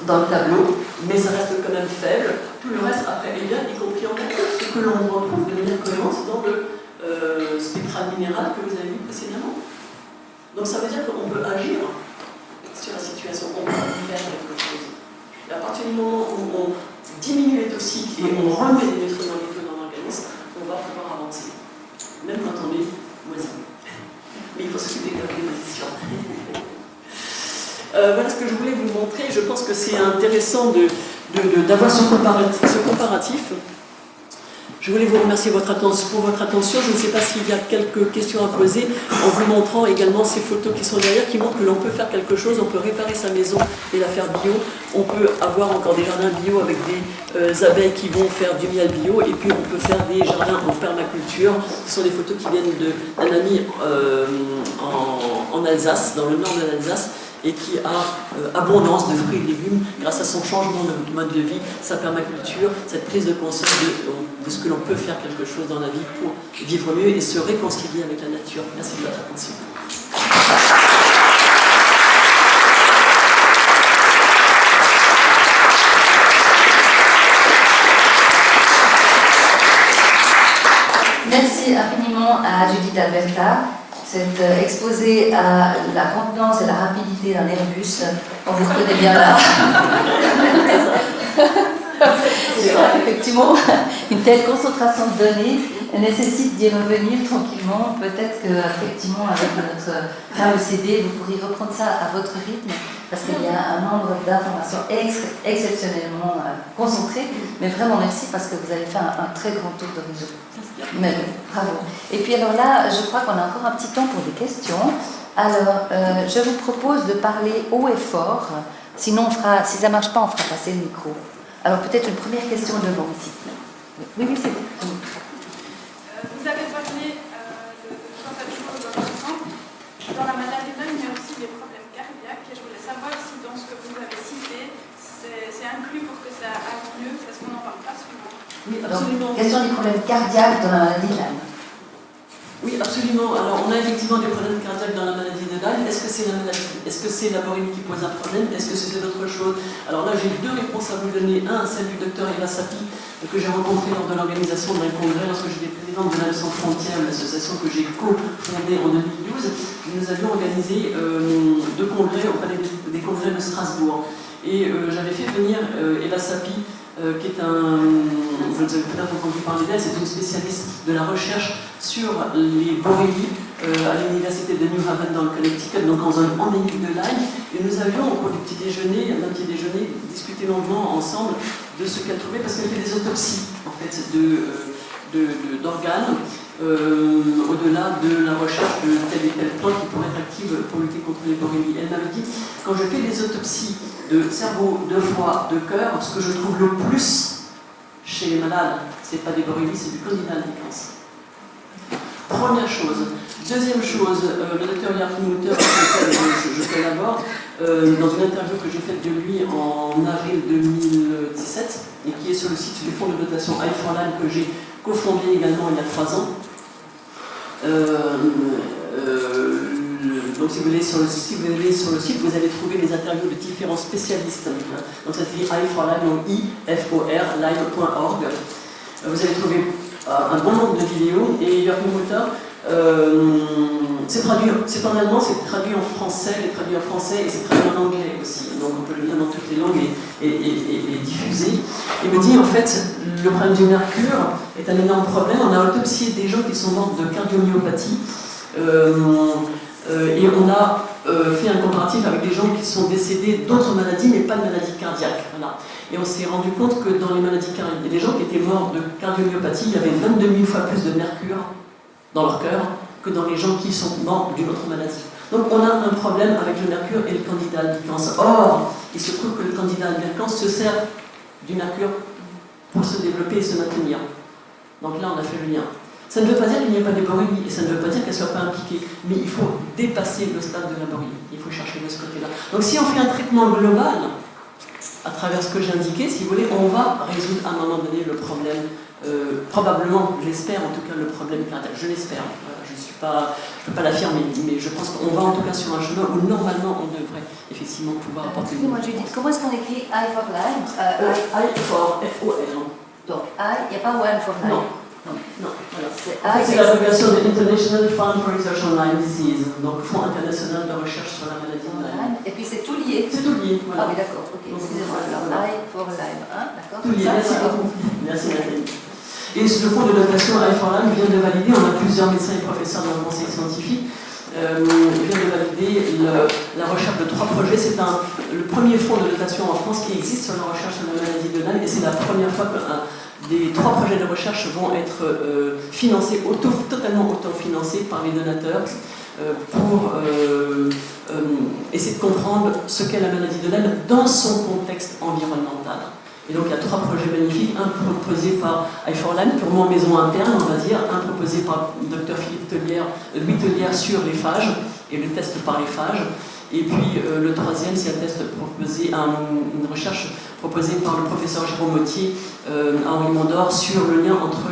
le tableau, mais ça reste quand même faible. Tout le reste, après, est bien, y compris en mercure, ce que l'on retrouve de manière cohérente dans le spectral minéral que vous avez vu précédemment. Donc ça veut dire qu'on peut agir sur la situation, on peut faire quelque chose. Et à partir du moment où on diminue les toxiques et on remet les nutriments vitaux dans l'organisme, on va pouvoir avancer, même quand on est moisi. Mais il faut s'occuper de la déposition. Voilà ce que je voulais vous montrer. Je pense que c'est intéressant d'avoir ce comparatif. Je voulais vous remercier pour votre attention. Je ne sais pas s'il y a quelques questions à poser, en vous montrant également ces photos qui sont derrière, qui montrent que l'on peut faire quelque chose, on peut réparer sa maison et la faire bio, on peut avoir encore des jardins bio avec des abeilles qui vont faire du miel bio, et puis on peut faire des jardins en permaculture. Ce sont des photos qui viennent d'un ami en Alsace, dans le nord de l'Alsace, et qui a abondance de fruits et légumes grâce à son changement de mode de vie, sa permaculture, cette prise de conscience de ce que l'on peut faire quelque chose dans la vie pour vivre mieux et se réconcilier avec la nature. Merci de votre attention. Merci infiniment à Judith Alberta. Cet exposé à la contenance et la rapidité d'un Airbus, on vous reconnaît bien là. Effectivement, une telle concentration de données nécessite d'y revenir tranquillement. Peut-être qu'effectivement, avec notre fameux CD, vous pourriez reprendre ça à votre rythme, parce qu'il y a un nombre d'informations exceptionnellement concentrées. Mais vraiment merci, parce que vous avez fait un très grand tour d'horizon. Bravo. Et puis alors là, je crois qu'on a encore un petit temps pour des questions. Alors, je vous propose de parler haut et fort. Sinon, si ça ne marche pas, on fera passer le micro. Alors peut-être une première question devant ici. Oui, c'est bon. Vous avez parlé de tout un tas de choses intéressantes. Dans la maladie de Lyme, il y a aussi des problèmes cardiaques. Et je voulais savoir si dans ce que vous avez cité, c'est inclus pour que ça aille mieux, parce qu'on n'en parle pas souvent. Oui, Donc, absolument. quels sont les problèmes cardiaques dans la maladie de Lyme? Oui, absolument. Alors, on a effectivement des problèmes cardiaques dans la maladie de Lyme. Est-ce que c'est la borémie qui pose un problème? Est-ce que c'est d'autres choses? Alors là, j'ai deux réponses à vous donner. Un, celle du docteur Eva Sapi, que j'ai rencontré lors de l'organisation d'un congrès, lorsque j'étais présidente de Lyme Sans Frontières, l'association que j'ai co-fondée en 2012. Nous avions organisé deux congrès au palais des congrès de Strasbourg. Et j'avais fait venir Eva Sapi, qui est vous avez peut-être entendu parler d'elle, c'est une spécialiste de la recherche sur les borélies à l'université de New Haven dans le Connecticut, donc en zone endémique de Lyme. Et nous avions, au cours du petit déjeuner, discuté longuement ensemble de ce qu'elle trouvait, parce qu'elle fait des autopsies en fait, d'organes, au-delà de la recherche de telle et telle plante qui pourrait être active pour lutter contre les borélies. Elle m'avait dit, quand je fais des autopsies de cerveau, de foie, de cœur, ce que je trouve le plus chez les malades, c'est pas des borélies, c'est du Candida albicans. Première chose. Deuxième chose, le docteur Joachim Mutter, avec lequel je collabore, dans une interview que j'ai faite de lui en avril 2017, et qui est sur le site du fonds de dotation Eye for Lyme que j'ai cofondé également il y a 3 ans. Donc si vous allez sur le site, vous allez trouver les interviews de différents spécialistes. Donc ça s'écrit Eye for Lyme, donc IFOR, Lyme.org. Vous allez trouver un bon nombre de vidéos, et Joachim Mutter, c'est traduit, c'est en allemand, c'est traduit en français, et c'est traduit en anglais aussi. Donc on peut le lire dans toutes les langues et diffuser. Il me dit en fait, le problème du mercure est un énorme problème. On a autopsié des gens qui sont morts de cardiomyopathie. Et on a fait un comparatif avec des gens qui sont décédés d'autres maladies, mais pas de maladies cardiaques. Voilà. Et on s'est rendu compte que dans les maladies cardiaques, les gens qui étaient morts de cardiomyopathie, il y avait 22 000 fois plus de mercure dans leur cœur que dans les gens qui sont morts d'une autre maladie. Donc on a un problème avec le mercure et le Candida albicans. Or, il se trouve que le Candida albicans se sert du mercure pour se développer et se maintenir. Donc là, on a fait le lien. Ça ne veut pas dire qu'il n'y a pas des borélies, et ça ne veut pas dire qu'elles ne soient pas impliquées, mais il faut dépasser le stade de la borélie. Il faut chercher de ce côté-là. Donc si on fait un traitement global, à travers ce que j'ai indiqué, si vous voulez, on va résoudre à un moment donné le problème, probablement, j'espère en tout cas, le problème cardiaque. Je l'espère. Voilà, je ne peux pas l'affirmer, mais je pense qu'on va en tout cas sur un chemin où normalement on devrait effectivement pouvoir apporter. Excusez-moi Judith, comment est-ce qu'on écrit I for Lyme? I for F-O-L. Donc I, il n'y a pas one for Lyme. Non, voilà. C'est C'est l'abréviation de International Fund for Research on Lyme Disease, donc Fonds international de recherche sur la maladie de Lyme. Et puis c'est tout lié. C'est tout lié, voilà. Ah oui, d'accord, ok, excusez-moi. Alors I for Lyme, hein, d'accord. Tout lié, Ça, merci c'est beaucoup. Merci Nathalie. Et le fonds de dotation Eye for Lyme vient de valider, on a plusieurs médecins et professeurs dans le conseil scientifique, vient de valider la recherche de 3 projets. C'est le premier fonds de dotation en France qui existe sur la recherche sur la maladie de Lyme, et c'est la première fois que des 3 projets de recherche vont être financés, totalement autofinancés par les donateurs pour essayer de comprendre ce qu'est la maladie de Lyme dans son contexte environnemental. Et donc il y a 3 projets magnifiques, un proposé par Eye for Lyme, purement maison interne, on va dire, un proposé par le Dr Louis Tellière sur les phages et le test par les phages. Et puis le 3e, c'est un test proposé, une recherche proposée par le professeur Jérôme Mottier à Henri Mondor sur le lien entre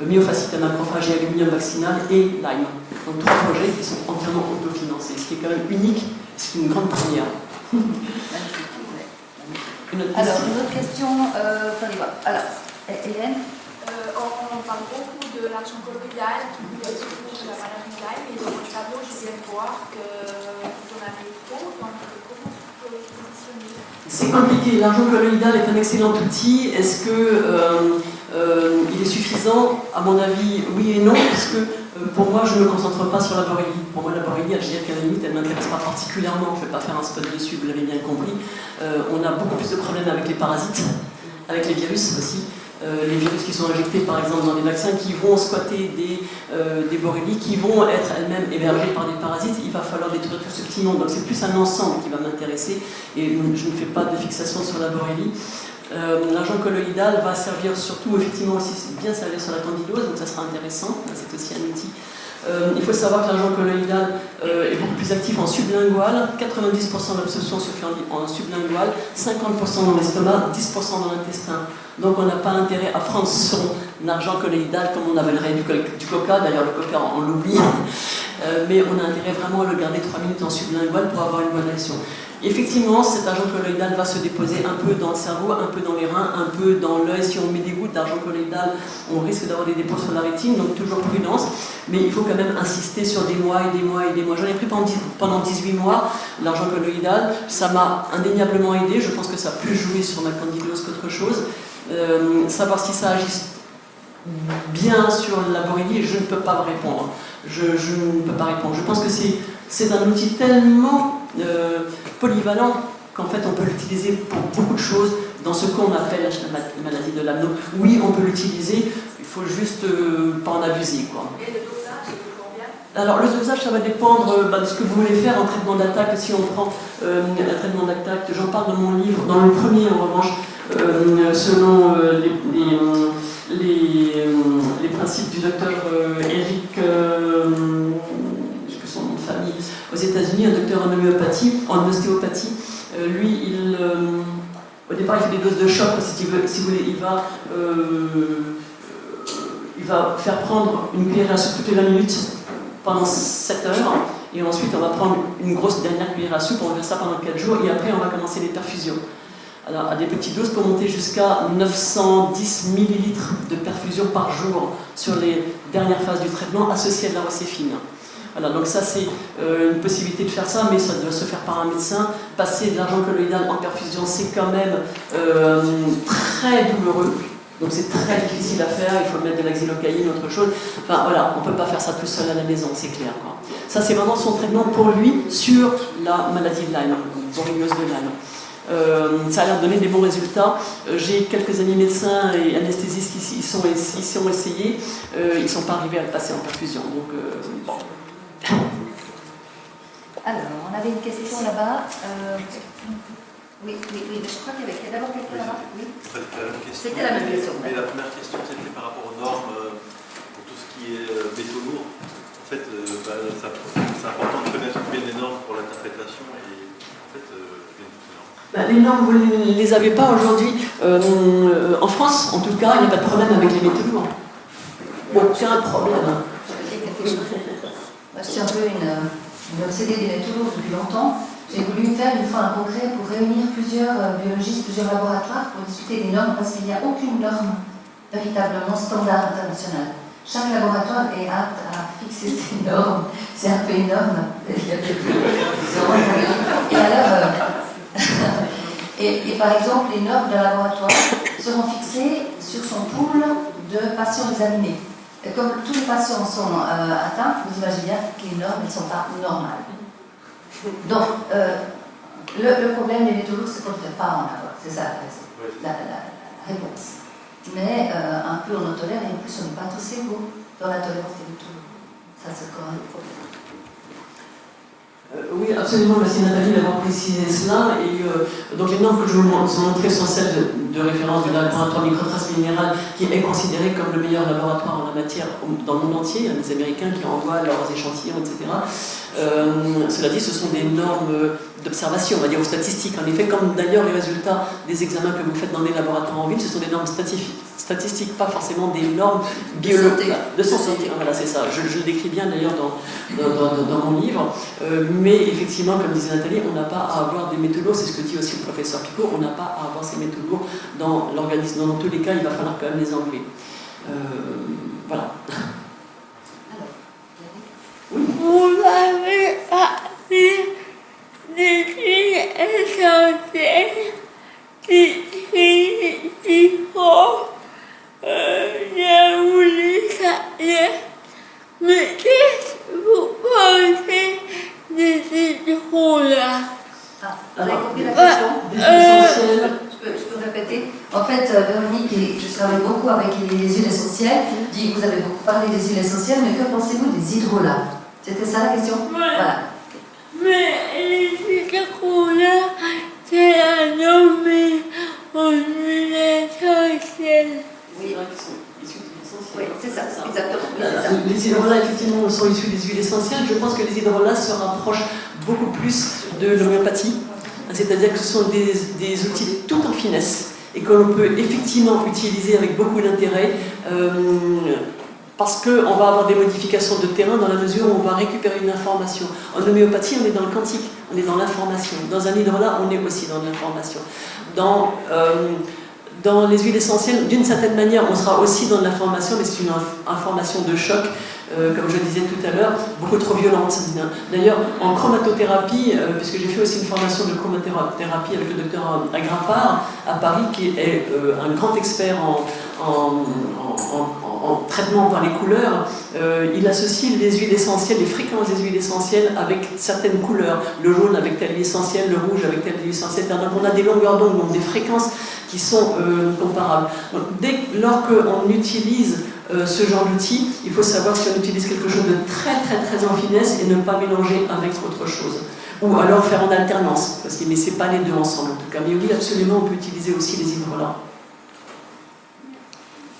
myofasciite à macrophage et aluminium vaccinal et Lyme. Donc 3 projets qui sont entièrement autofinancés, ce qui est quand même unique, ce qui est une grande première. Alors, une autre question, on y va. Alors, Hélène? On parle beaucoup de l'argent colloïdal, surtout de la maladie de Lyme, et dans le tableau, je viens de voir que vous en avez trop, donc comment vous pouvez le positionner? C'est compliqué. L'argent colloïdal est un excellent outil. Est-ce qu'il est suffisant? À mon avis, oui et non, parce que pour moi, je ne me concentre pas sur la borélie. Pour moi, la borélie, je dirais qu'à la limite, elle ne m'intéresse pas particulièrement. Je ne vais pas faire un spot dessus, vous l'avez bien compris. On a beaucoup plus de problèmes avec les parasites, avec les virus aussi. Les virus qui sont injectés par exemple dans des vaccins qui vont squatter des borélies, qui vont être elles-mêmes hébergées par des parasites, il va falloir détruire tout ce petit monde. Donc c'est plus un ensemble qui va m'intéresser et je ne fais pas de fixation sur la borélie. L'argent colloïdal va servir surtout, effectivement aussi bien servir sur la candidose, donc ça sera intéressant, c'est aussi un outil Il faut savoir que l'argent colloïdal est beaucoup plus actif en sublingual, 90% de l'absorption se fait en sublingual, 50% dans l'estomac, 10% dans l'intestin. Donc on n'a pas intérêt à prendre son argent colloïdal comme on appellerait du coca, d'ailleurs le coca on l'oublie, mais on a intérêt vraiment à le garder 3 minutes en sublingual pour avoir une bonne action. Effectivement, cet argent colloïdal va se déposer un peu dans le cerveau, un peu dans les reins, un peu dans l'œil. Si on met des gouttes d'argent colloïdal, on risque d'avoir des dépôts sur la rétine, donc toujours prudence. Mais il faut quand même insister sur des mois et des mois et des mois. J'en ai pris pendant 18 mois, l'argent colloïdal. Ça m'a indéniablement aidé. Je pense que ça a plus joué sur ma candidose qu'autre chose. Savoir si ça agit bien sur la borélie, je ne peux pas répondre. Je ne peux pas répondre. Je pense que c'est un outil tellement polyvalent qu'en fait on peut l'utiliser pour beaucoup de choses dans ce qu'on appelle la maladie de l'amno. Oui, on peut l'utiliser, il faut juste pas en abuser, quoi. Et le dosage, c'est combien? Alors le dosage, ça va dépendre de ce que vous voulez faire en traitement d'attaque. Si on prend un traitement d'attaque, j'en parle dans mon livre, dans le premier en revanche, selon les principes du docteur Eric, son nom de famille, aux États-Unis, un docteur en homéopathie, en ostéopathie. Lui, au départ, il fait des doses de choc, si vous voulez, il va faire prendre une cuillère à soupe toutes les 20 minutes pendant 7 heures, et ensuite on va prendre une grosse dernière cuillère à soupe, on va faire ça pendant 4 jours, et après on va commencer les perfusions. Alors, à des petites doses pour monter jusqu'à 910 millilitres de perfusion par jour sur les dernières phases du traitement associées à de la rocéfine. Voilà, donc ça c'est une possibilité de faire ça, mais ça doit se faire par un médecin. Passer de l'argent colloïdal en perfusion, c'est quand même très douloureux. Donc c'est très difficile à faire, il faut mettre de la xylocaïne, autre chose. Enfin voilà, on ne peut pas faire ça tout seul à la maison, c'est clair, quoi. Ça c'est vraiment son traitement pour lui sur la maladie de Lyme, borréliose de Lyme. Ça a l'air de donner des bons résultats. J'ai quelques amis médecins et anesthésistes qui y sont essayés. Ils ne sont pas arrivés à le passer en perfusion. Donc, bon. Alors, on avait une question là-bas. Oui, je crois qu'il y avait d'abord quelqu'un là-bas. Oui. C'était la même question. Mais la première question, c'était par rapport aux normes pour tout ce qui est métaux lourds. En fait, c'est important de connaître bien les normes pour l'interprétation et en fait, Les normes, vous ne les avez pas aujourd'hui. En France, en tout cas, il n'y a pas de problème avec les métaux lourds. Aucun problème. Je peux dire quelque chose. Moi, je suis un peu une obsédée des métaux lourds depuis longtemps. J'ai voulu faire une fois un congrès pour réunir plusieurs biologistes, plusieurs laboratoires pour discuter des normes parce qu'il n'y a aucune norme véritablement standard internationale. Chaque laboratoire est apte à fixer ses normes. C'est un peu énorme. Et alors, et par exemple, les normes d'un laboratoire seront fixées sur son pool de patients examinés. Et comme tous les patients sont atteints, vous imaginez bien que les normes ne sont pas normales. Donc, le problème des métaux lourds, c'est qu'on ne fait pas en avoir. C'est ça la réponse. Mais un peu on en tolère et en plus on n'est pas tous égaux dans la tolérance des métaux lourds. Ça, c'est quand même le problème. Oui, absolument, merci Nathalie d'avoir précisé cela. Et donc les normes que je vous montrais sont celles de référence du laboratoire Microtrace Minérale, qui est considéré comme le meilleur laboratoire en la matière dans le monde entier. Il y a des Américains qui envoient leurs échantillons, etc. Cela dit, ce sont des normes d'observation, on va dire, ou statistiques. En effet, comme d'ailleurs les résultats des examens que vous faites dans les laboratoires en ville, ce sont des normes statistiques, pas forcément des normes biologiques de santé. Voilà, c'est ça. Je le décris bien d'ailleurs dans mon livre. Mais effectivement, comme disait Nathalie, on n'a pas à avoir des métaux lourds, c'est ce que dit aussi le professeur Picot, on n'a pas à avoir ces métaux lourds dans l'organisme. Dans tous les cas, il va falloir quand même les enlever. Voilà. Oui. Vous avez appris des huiles essentielles qui font je voulais savoir, mais qu'est-ce que vous pensez de ces hydros-là? Vous avez compris la question? Je peux répéter. En fait, Véronique, je travaille beaucoup avec les huiles essentielles, dit vous avez beaucoup parlé des huiles essentielles, mais que pensez-vous des hydrolats? C'était ça la question? Voilà. Mais les hydrolats, c'est un nommé en huile essentielle. Oui. Ils sont issus d'huiles essentielles. Oui, c'est ça, exactement. Oui, c'est ça. Les hydrolats, effectivement, sont issus des huiles essentielles. Je pense que les hydrolats se rapprochent beaucoup plus de l'homéopathie. C'est-à-dire que ce sont des outils tout en finesse et que l'on peut effectivement utiliser avec beaucoup d'intérêt parce qu'on va avoir des modifications de terrain dans la mesure où on va récupérer une information. En homéopathie, on est dans le quantique, on est dans l'information. Dans un hydrolat, on est aussi dans l'information. Dans les huiles essentielles, d'une certaine manière, on sera aussi dans l'information, mais c'est une information de choc, comme je disais tout à l'heure, beaucoup trop violente. D'ailleurs, en chromatothérapie, puisque j'ai fait aussi une formation de chromatothérapie avec le docteur Agrapar à Paris, qui est un grand expert en traitement par les couleurs, il associe les huiles essentielles, les fréquences des huiles essentielles avec certaines couleurs. Le jaune avec telle huile essentielle, le rouge avec telle huile essentielle. Donc on a des longueurs d'onde, donc des fréquences qui sont comparables. Donc lors qu'on utilise ce genre d'outil, il faut savoir si on utilise quelque chose de très en finesse et ne pas mélanger avec autre chose. Ou alors faire en alternance, mais ce n'est pas les deux ensemble en tout cas. Mais oui, absolument, on peut utiliser aussi les hydrolats.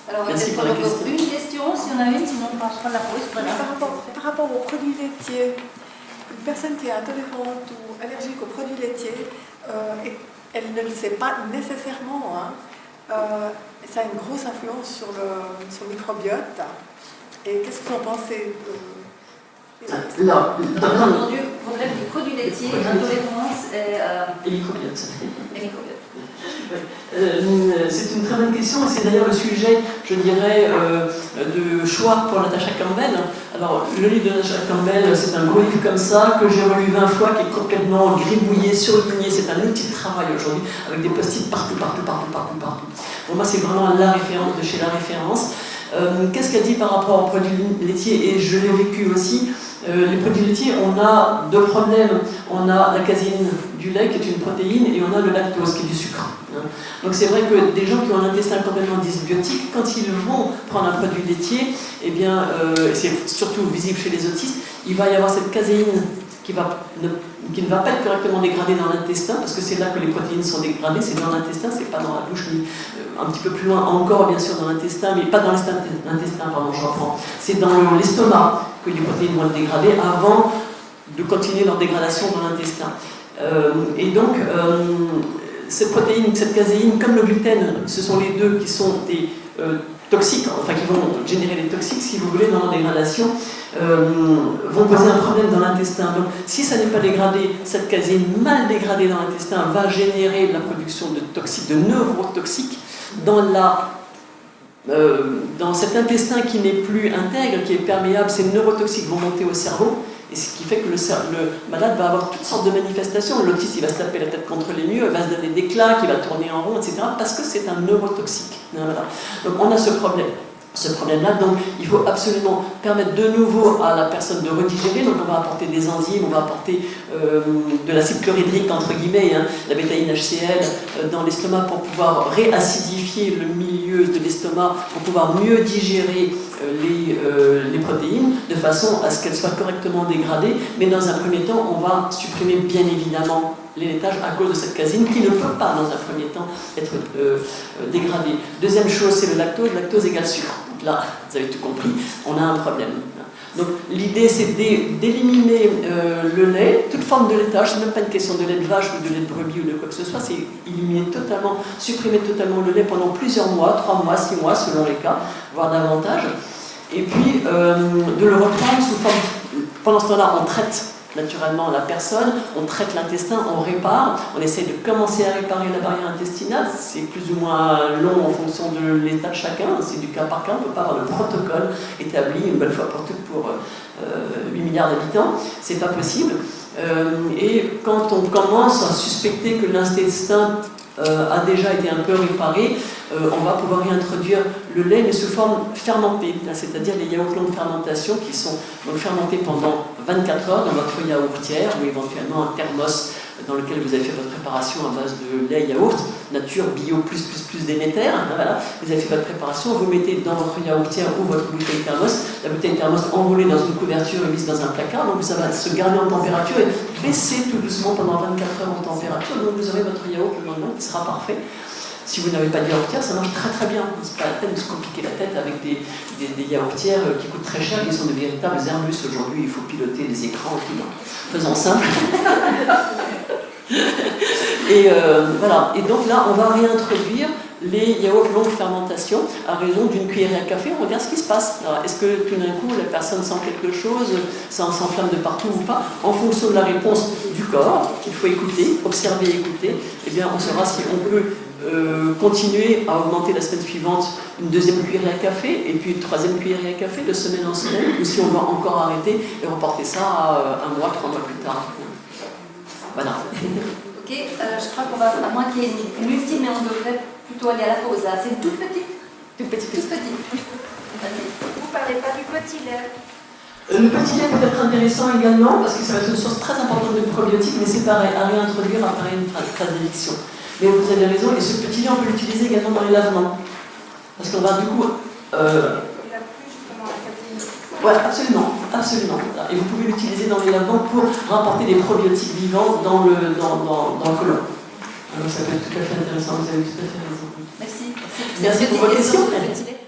Alors, Merci pour la question. Une question, si on a une, sinon on ne passe pas la pause. Voilà. Par rapport aux produits laitiers, une personne qui est intolérante ou allergique aux produits laitiers, elle ne le sait pas nécessairement, hein, ça a une grosse influence sur le microbiote. Et qu'est-ce que vous en pensez Là, On a entendu le problème des produits laitiers, intolérance et microbiote. et microbiote. C'est une très bonne question et c'est d'ailleurs le sujet, je dirais, de choix pour Natasha Campbell. Alors, le livre de Natasha Campbell, c'est un gros livre comme ça que j'ai relu 20 fois, qui est complètement gribouillé, surligné. C'est un outil de travail aujourd'hui avec des post-it partout. Pour moi, c'est vraiment la référence de chez la référence. Qu'est-ce qu'elle dit par rapport aux produits laitiers? Et je l'ai vécu aussi. Les produits laitiers, on a deux problèmes. On a la caséine du lait, qui est une protéine, et on a le lactose, qui est du sucre. Donc c'est vrai que des gens qui ont un intestin complètement dysbiotique, quand ils vont prendre un produit laitier, eh bien, c'est surtout visible chez les autistes, il va y avoir cette caséine qui ne va pas être correctement dégradée dans l'intestin, parce que c'est là que les protéines sont dégradées, c'est dans l'intestin, c'est pas dans la bouche, ni un petit peu plus loin encore, bien sûr, dans l'intestin, mais pas dans l'intestin, pardon, je reprends. C'est dans l'estomac que les protéines vont être dégradées avant de continuer leur dégradation dans l'intestin. Et donc, cette protéine, cette caséine, comme le gluten, ce sont les deux qui sont des toxiques, enfin qui vont générer des toxiques, si vous voulez, dans la dégradation, vont poser un problème dans l'intestin. Donc, si ça n'est pas dégradé, cette caséine mal dégradée dans l'intestin va générer la production de toxiques, de neurotoxiques, dans cet intestin qui n'est plus intègre, qui est perméable, ces neurotoxiques vont monter au cerveau, et ce qui fait que le malade va avoir toutes sortes de manifestations. L'autiste, il va se taper la tête contre les murs, il va se donner des claques, il va tourner en rond, etc., parce que c'est un neurotoxique. Voilà. Donc on a ce problème-là, donc il faut absolument permettre de nouveau à la personne de redigérer. Donc on va apporter des enzymes, on va apporter de l'acide chlorhydrique, entre guillemets, hein, la bétaïne HCl dans l'estomac pour pouvoir réacidifier le milieu de l'estomac, pour pouvoir mieux digérer les protéines, de façon à ce qu'elles soient correctement dégradées. Mais dans un premier temps, on va supprimer bien évidemment les laitages à cause de cette caséine qui ne peut pas, dans un premier temps, être dégradée. Deuxième chose, c'est le lactose. Lactose égale sucre. Donc là, vous avez tout compris, on a un problème. Donc l'idée, c'est d'éliminer le lait, toute forme de laitage. C'est même pas une question de lait de vache ou de lait de brebis ou de quoi que ce soit, c'est éliminer totalement, supprimer totalement le lait pendant plusieurs mois, 3 mois, 6 mois, selon les cas, voire davantage. Et puis de le reprendre sous forme. Pendant ce temps-là, on traite naturellement la personne, on traite l'intestin, on répare, on essaie de commencer à réparer la barrière intestinale, c'est plus ou moins long en fonction de l'état de chacun, c'est du cas par cas, on ne peut pas avoir le protocole établi une bonne fois pour toutes pour 8 milliards d'habitants, c'est pas possible. Et quand on commence à suspecter que l'intestin a déjà été un peu réparé, on va pouvoir réintroduire le lait, mais sous forme fermentée, c'est-à-dire les yaourts longue fermentation qui sont donc fermentés pendant 24 heures dans votre yaourtière ou éventuellement un thermos dans lequel vous avez fait votre préparation à base de lait yaourt, nature, bio, plus Déméter, voilà. Vous avez fait votre préparation, vous mettez dans votre yaourtière ou votre bouteille thermos, la bouteille thermos enroulée dans une couverture et mise dans un placard, donc ça va se garder en température et baisser tout doucement pendant 24 heures en température, donc vous aurez votre yaourt le lendemain qui sera parfait. Si vous n'avez pas de yaourtière, ça marche très très bien. C'est pas la peine de se compliquer la tête avec des yaourtières qui coûtent très cher, qui sont de véritables Airbus. Aujourd'hui, il faut piloter les écrans et tout. Faisons simple. Et voilà. Et donc là, on va réintroduire les yaourts longue fermentation à raison d'une cuillerée à café. On regarde ce qui se passe. Est-ce que tout d'un coup, la personne sent quelque chose, ça s'enflamme de partout ou pas? En fonction de la réponse du corps, qu'il faut écouter, observer et écouter, eh bien, on saura si on peut continuer à augmenter la semaine suivante une deuxième cuillerée à café et puis une troisième cuillerée à café de semaine en semaine, ou si on va encore arrêter et reporter ça à 1 mois, 3 mois plus tard. Voilà. Ok, je crois qu'on va, à moins qu'il y ait une ultime, mais on devrait plutôt aller à la pause. C'est une toute petite. Toute petite. Toute petite. Vous parlez pas du petit lait. Le petit lait peut être intéressant également parce que ça va être une source très importante de probiotiques, mais c'est pareil, à réintroduire après une phase d'éviction. Mais vous avez raison, et ce petit lait, on peut l'utiliser également dans les lavements. Parce qu'on va du coup. Il a plus justement la caféine. Oui, absolument, absolument. Et vous pouvez l'utiliser dans les lavements pour rapporter des probiotiques vivants dans le côlon. Alors ça peut être tout à fait intéressant, vous avez tout à fait raison. Merci. Merci pour vos questions. Petit lait.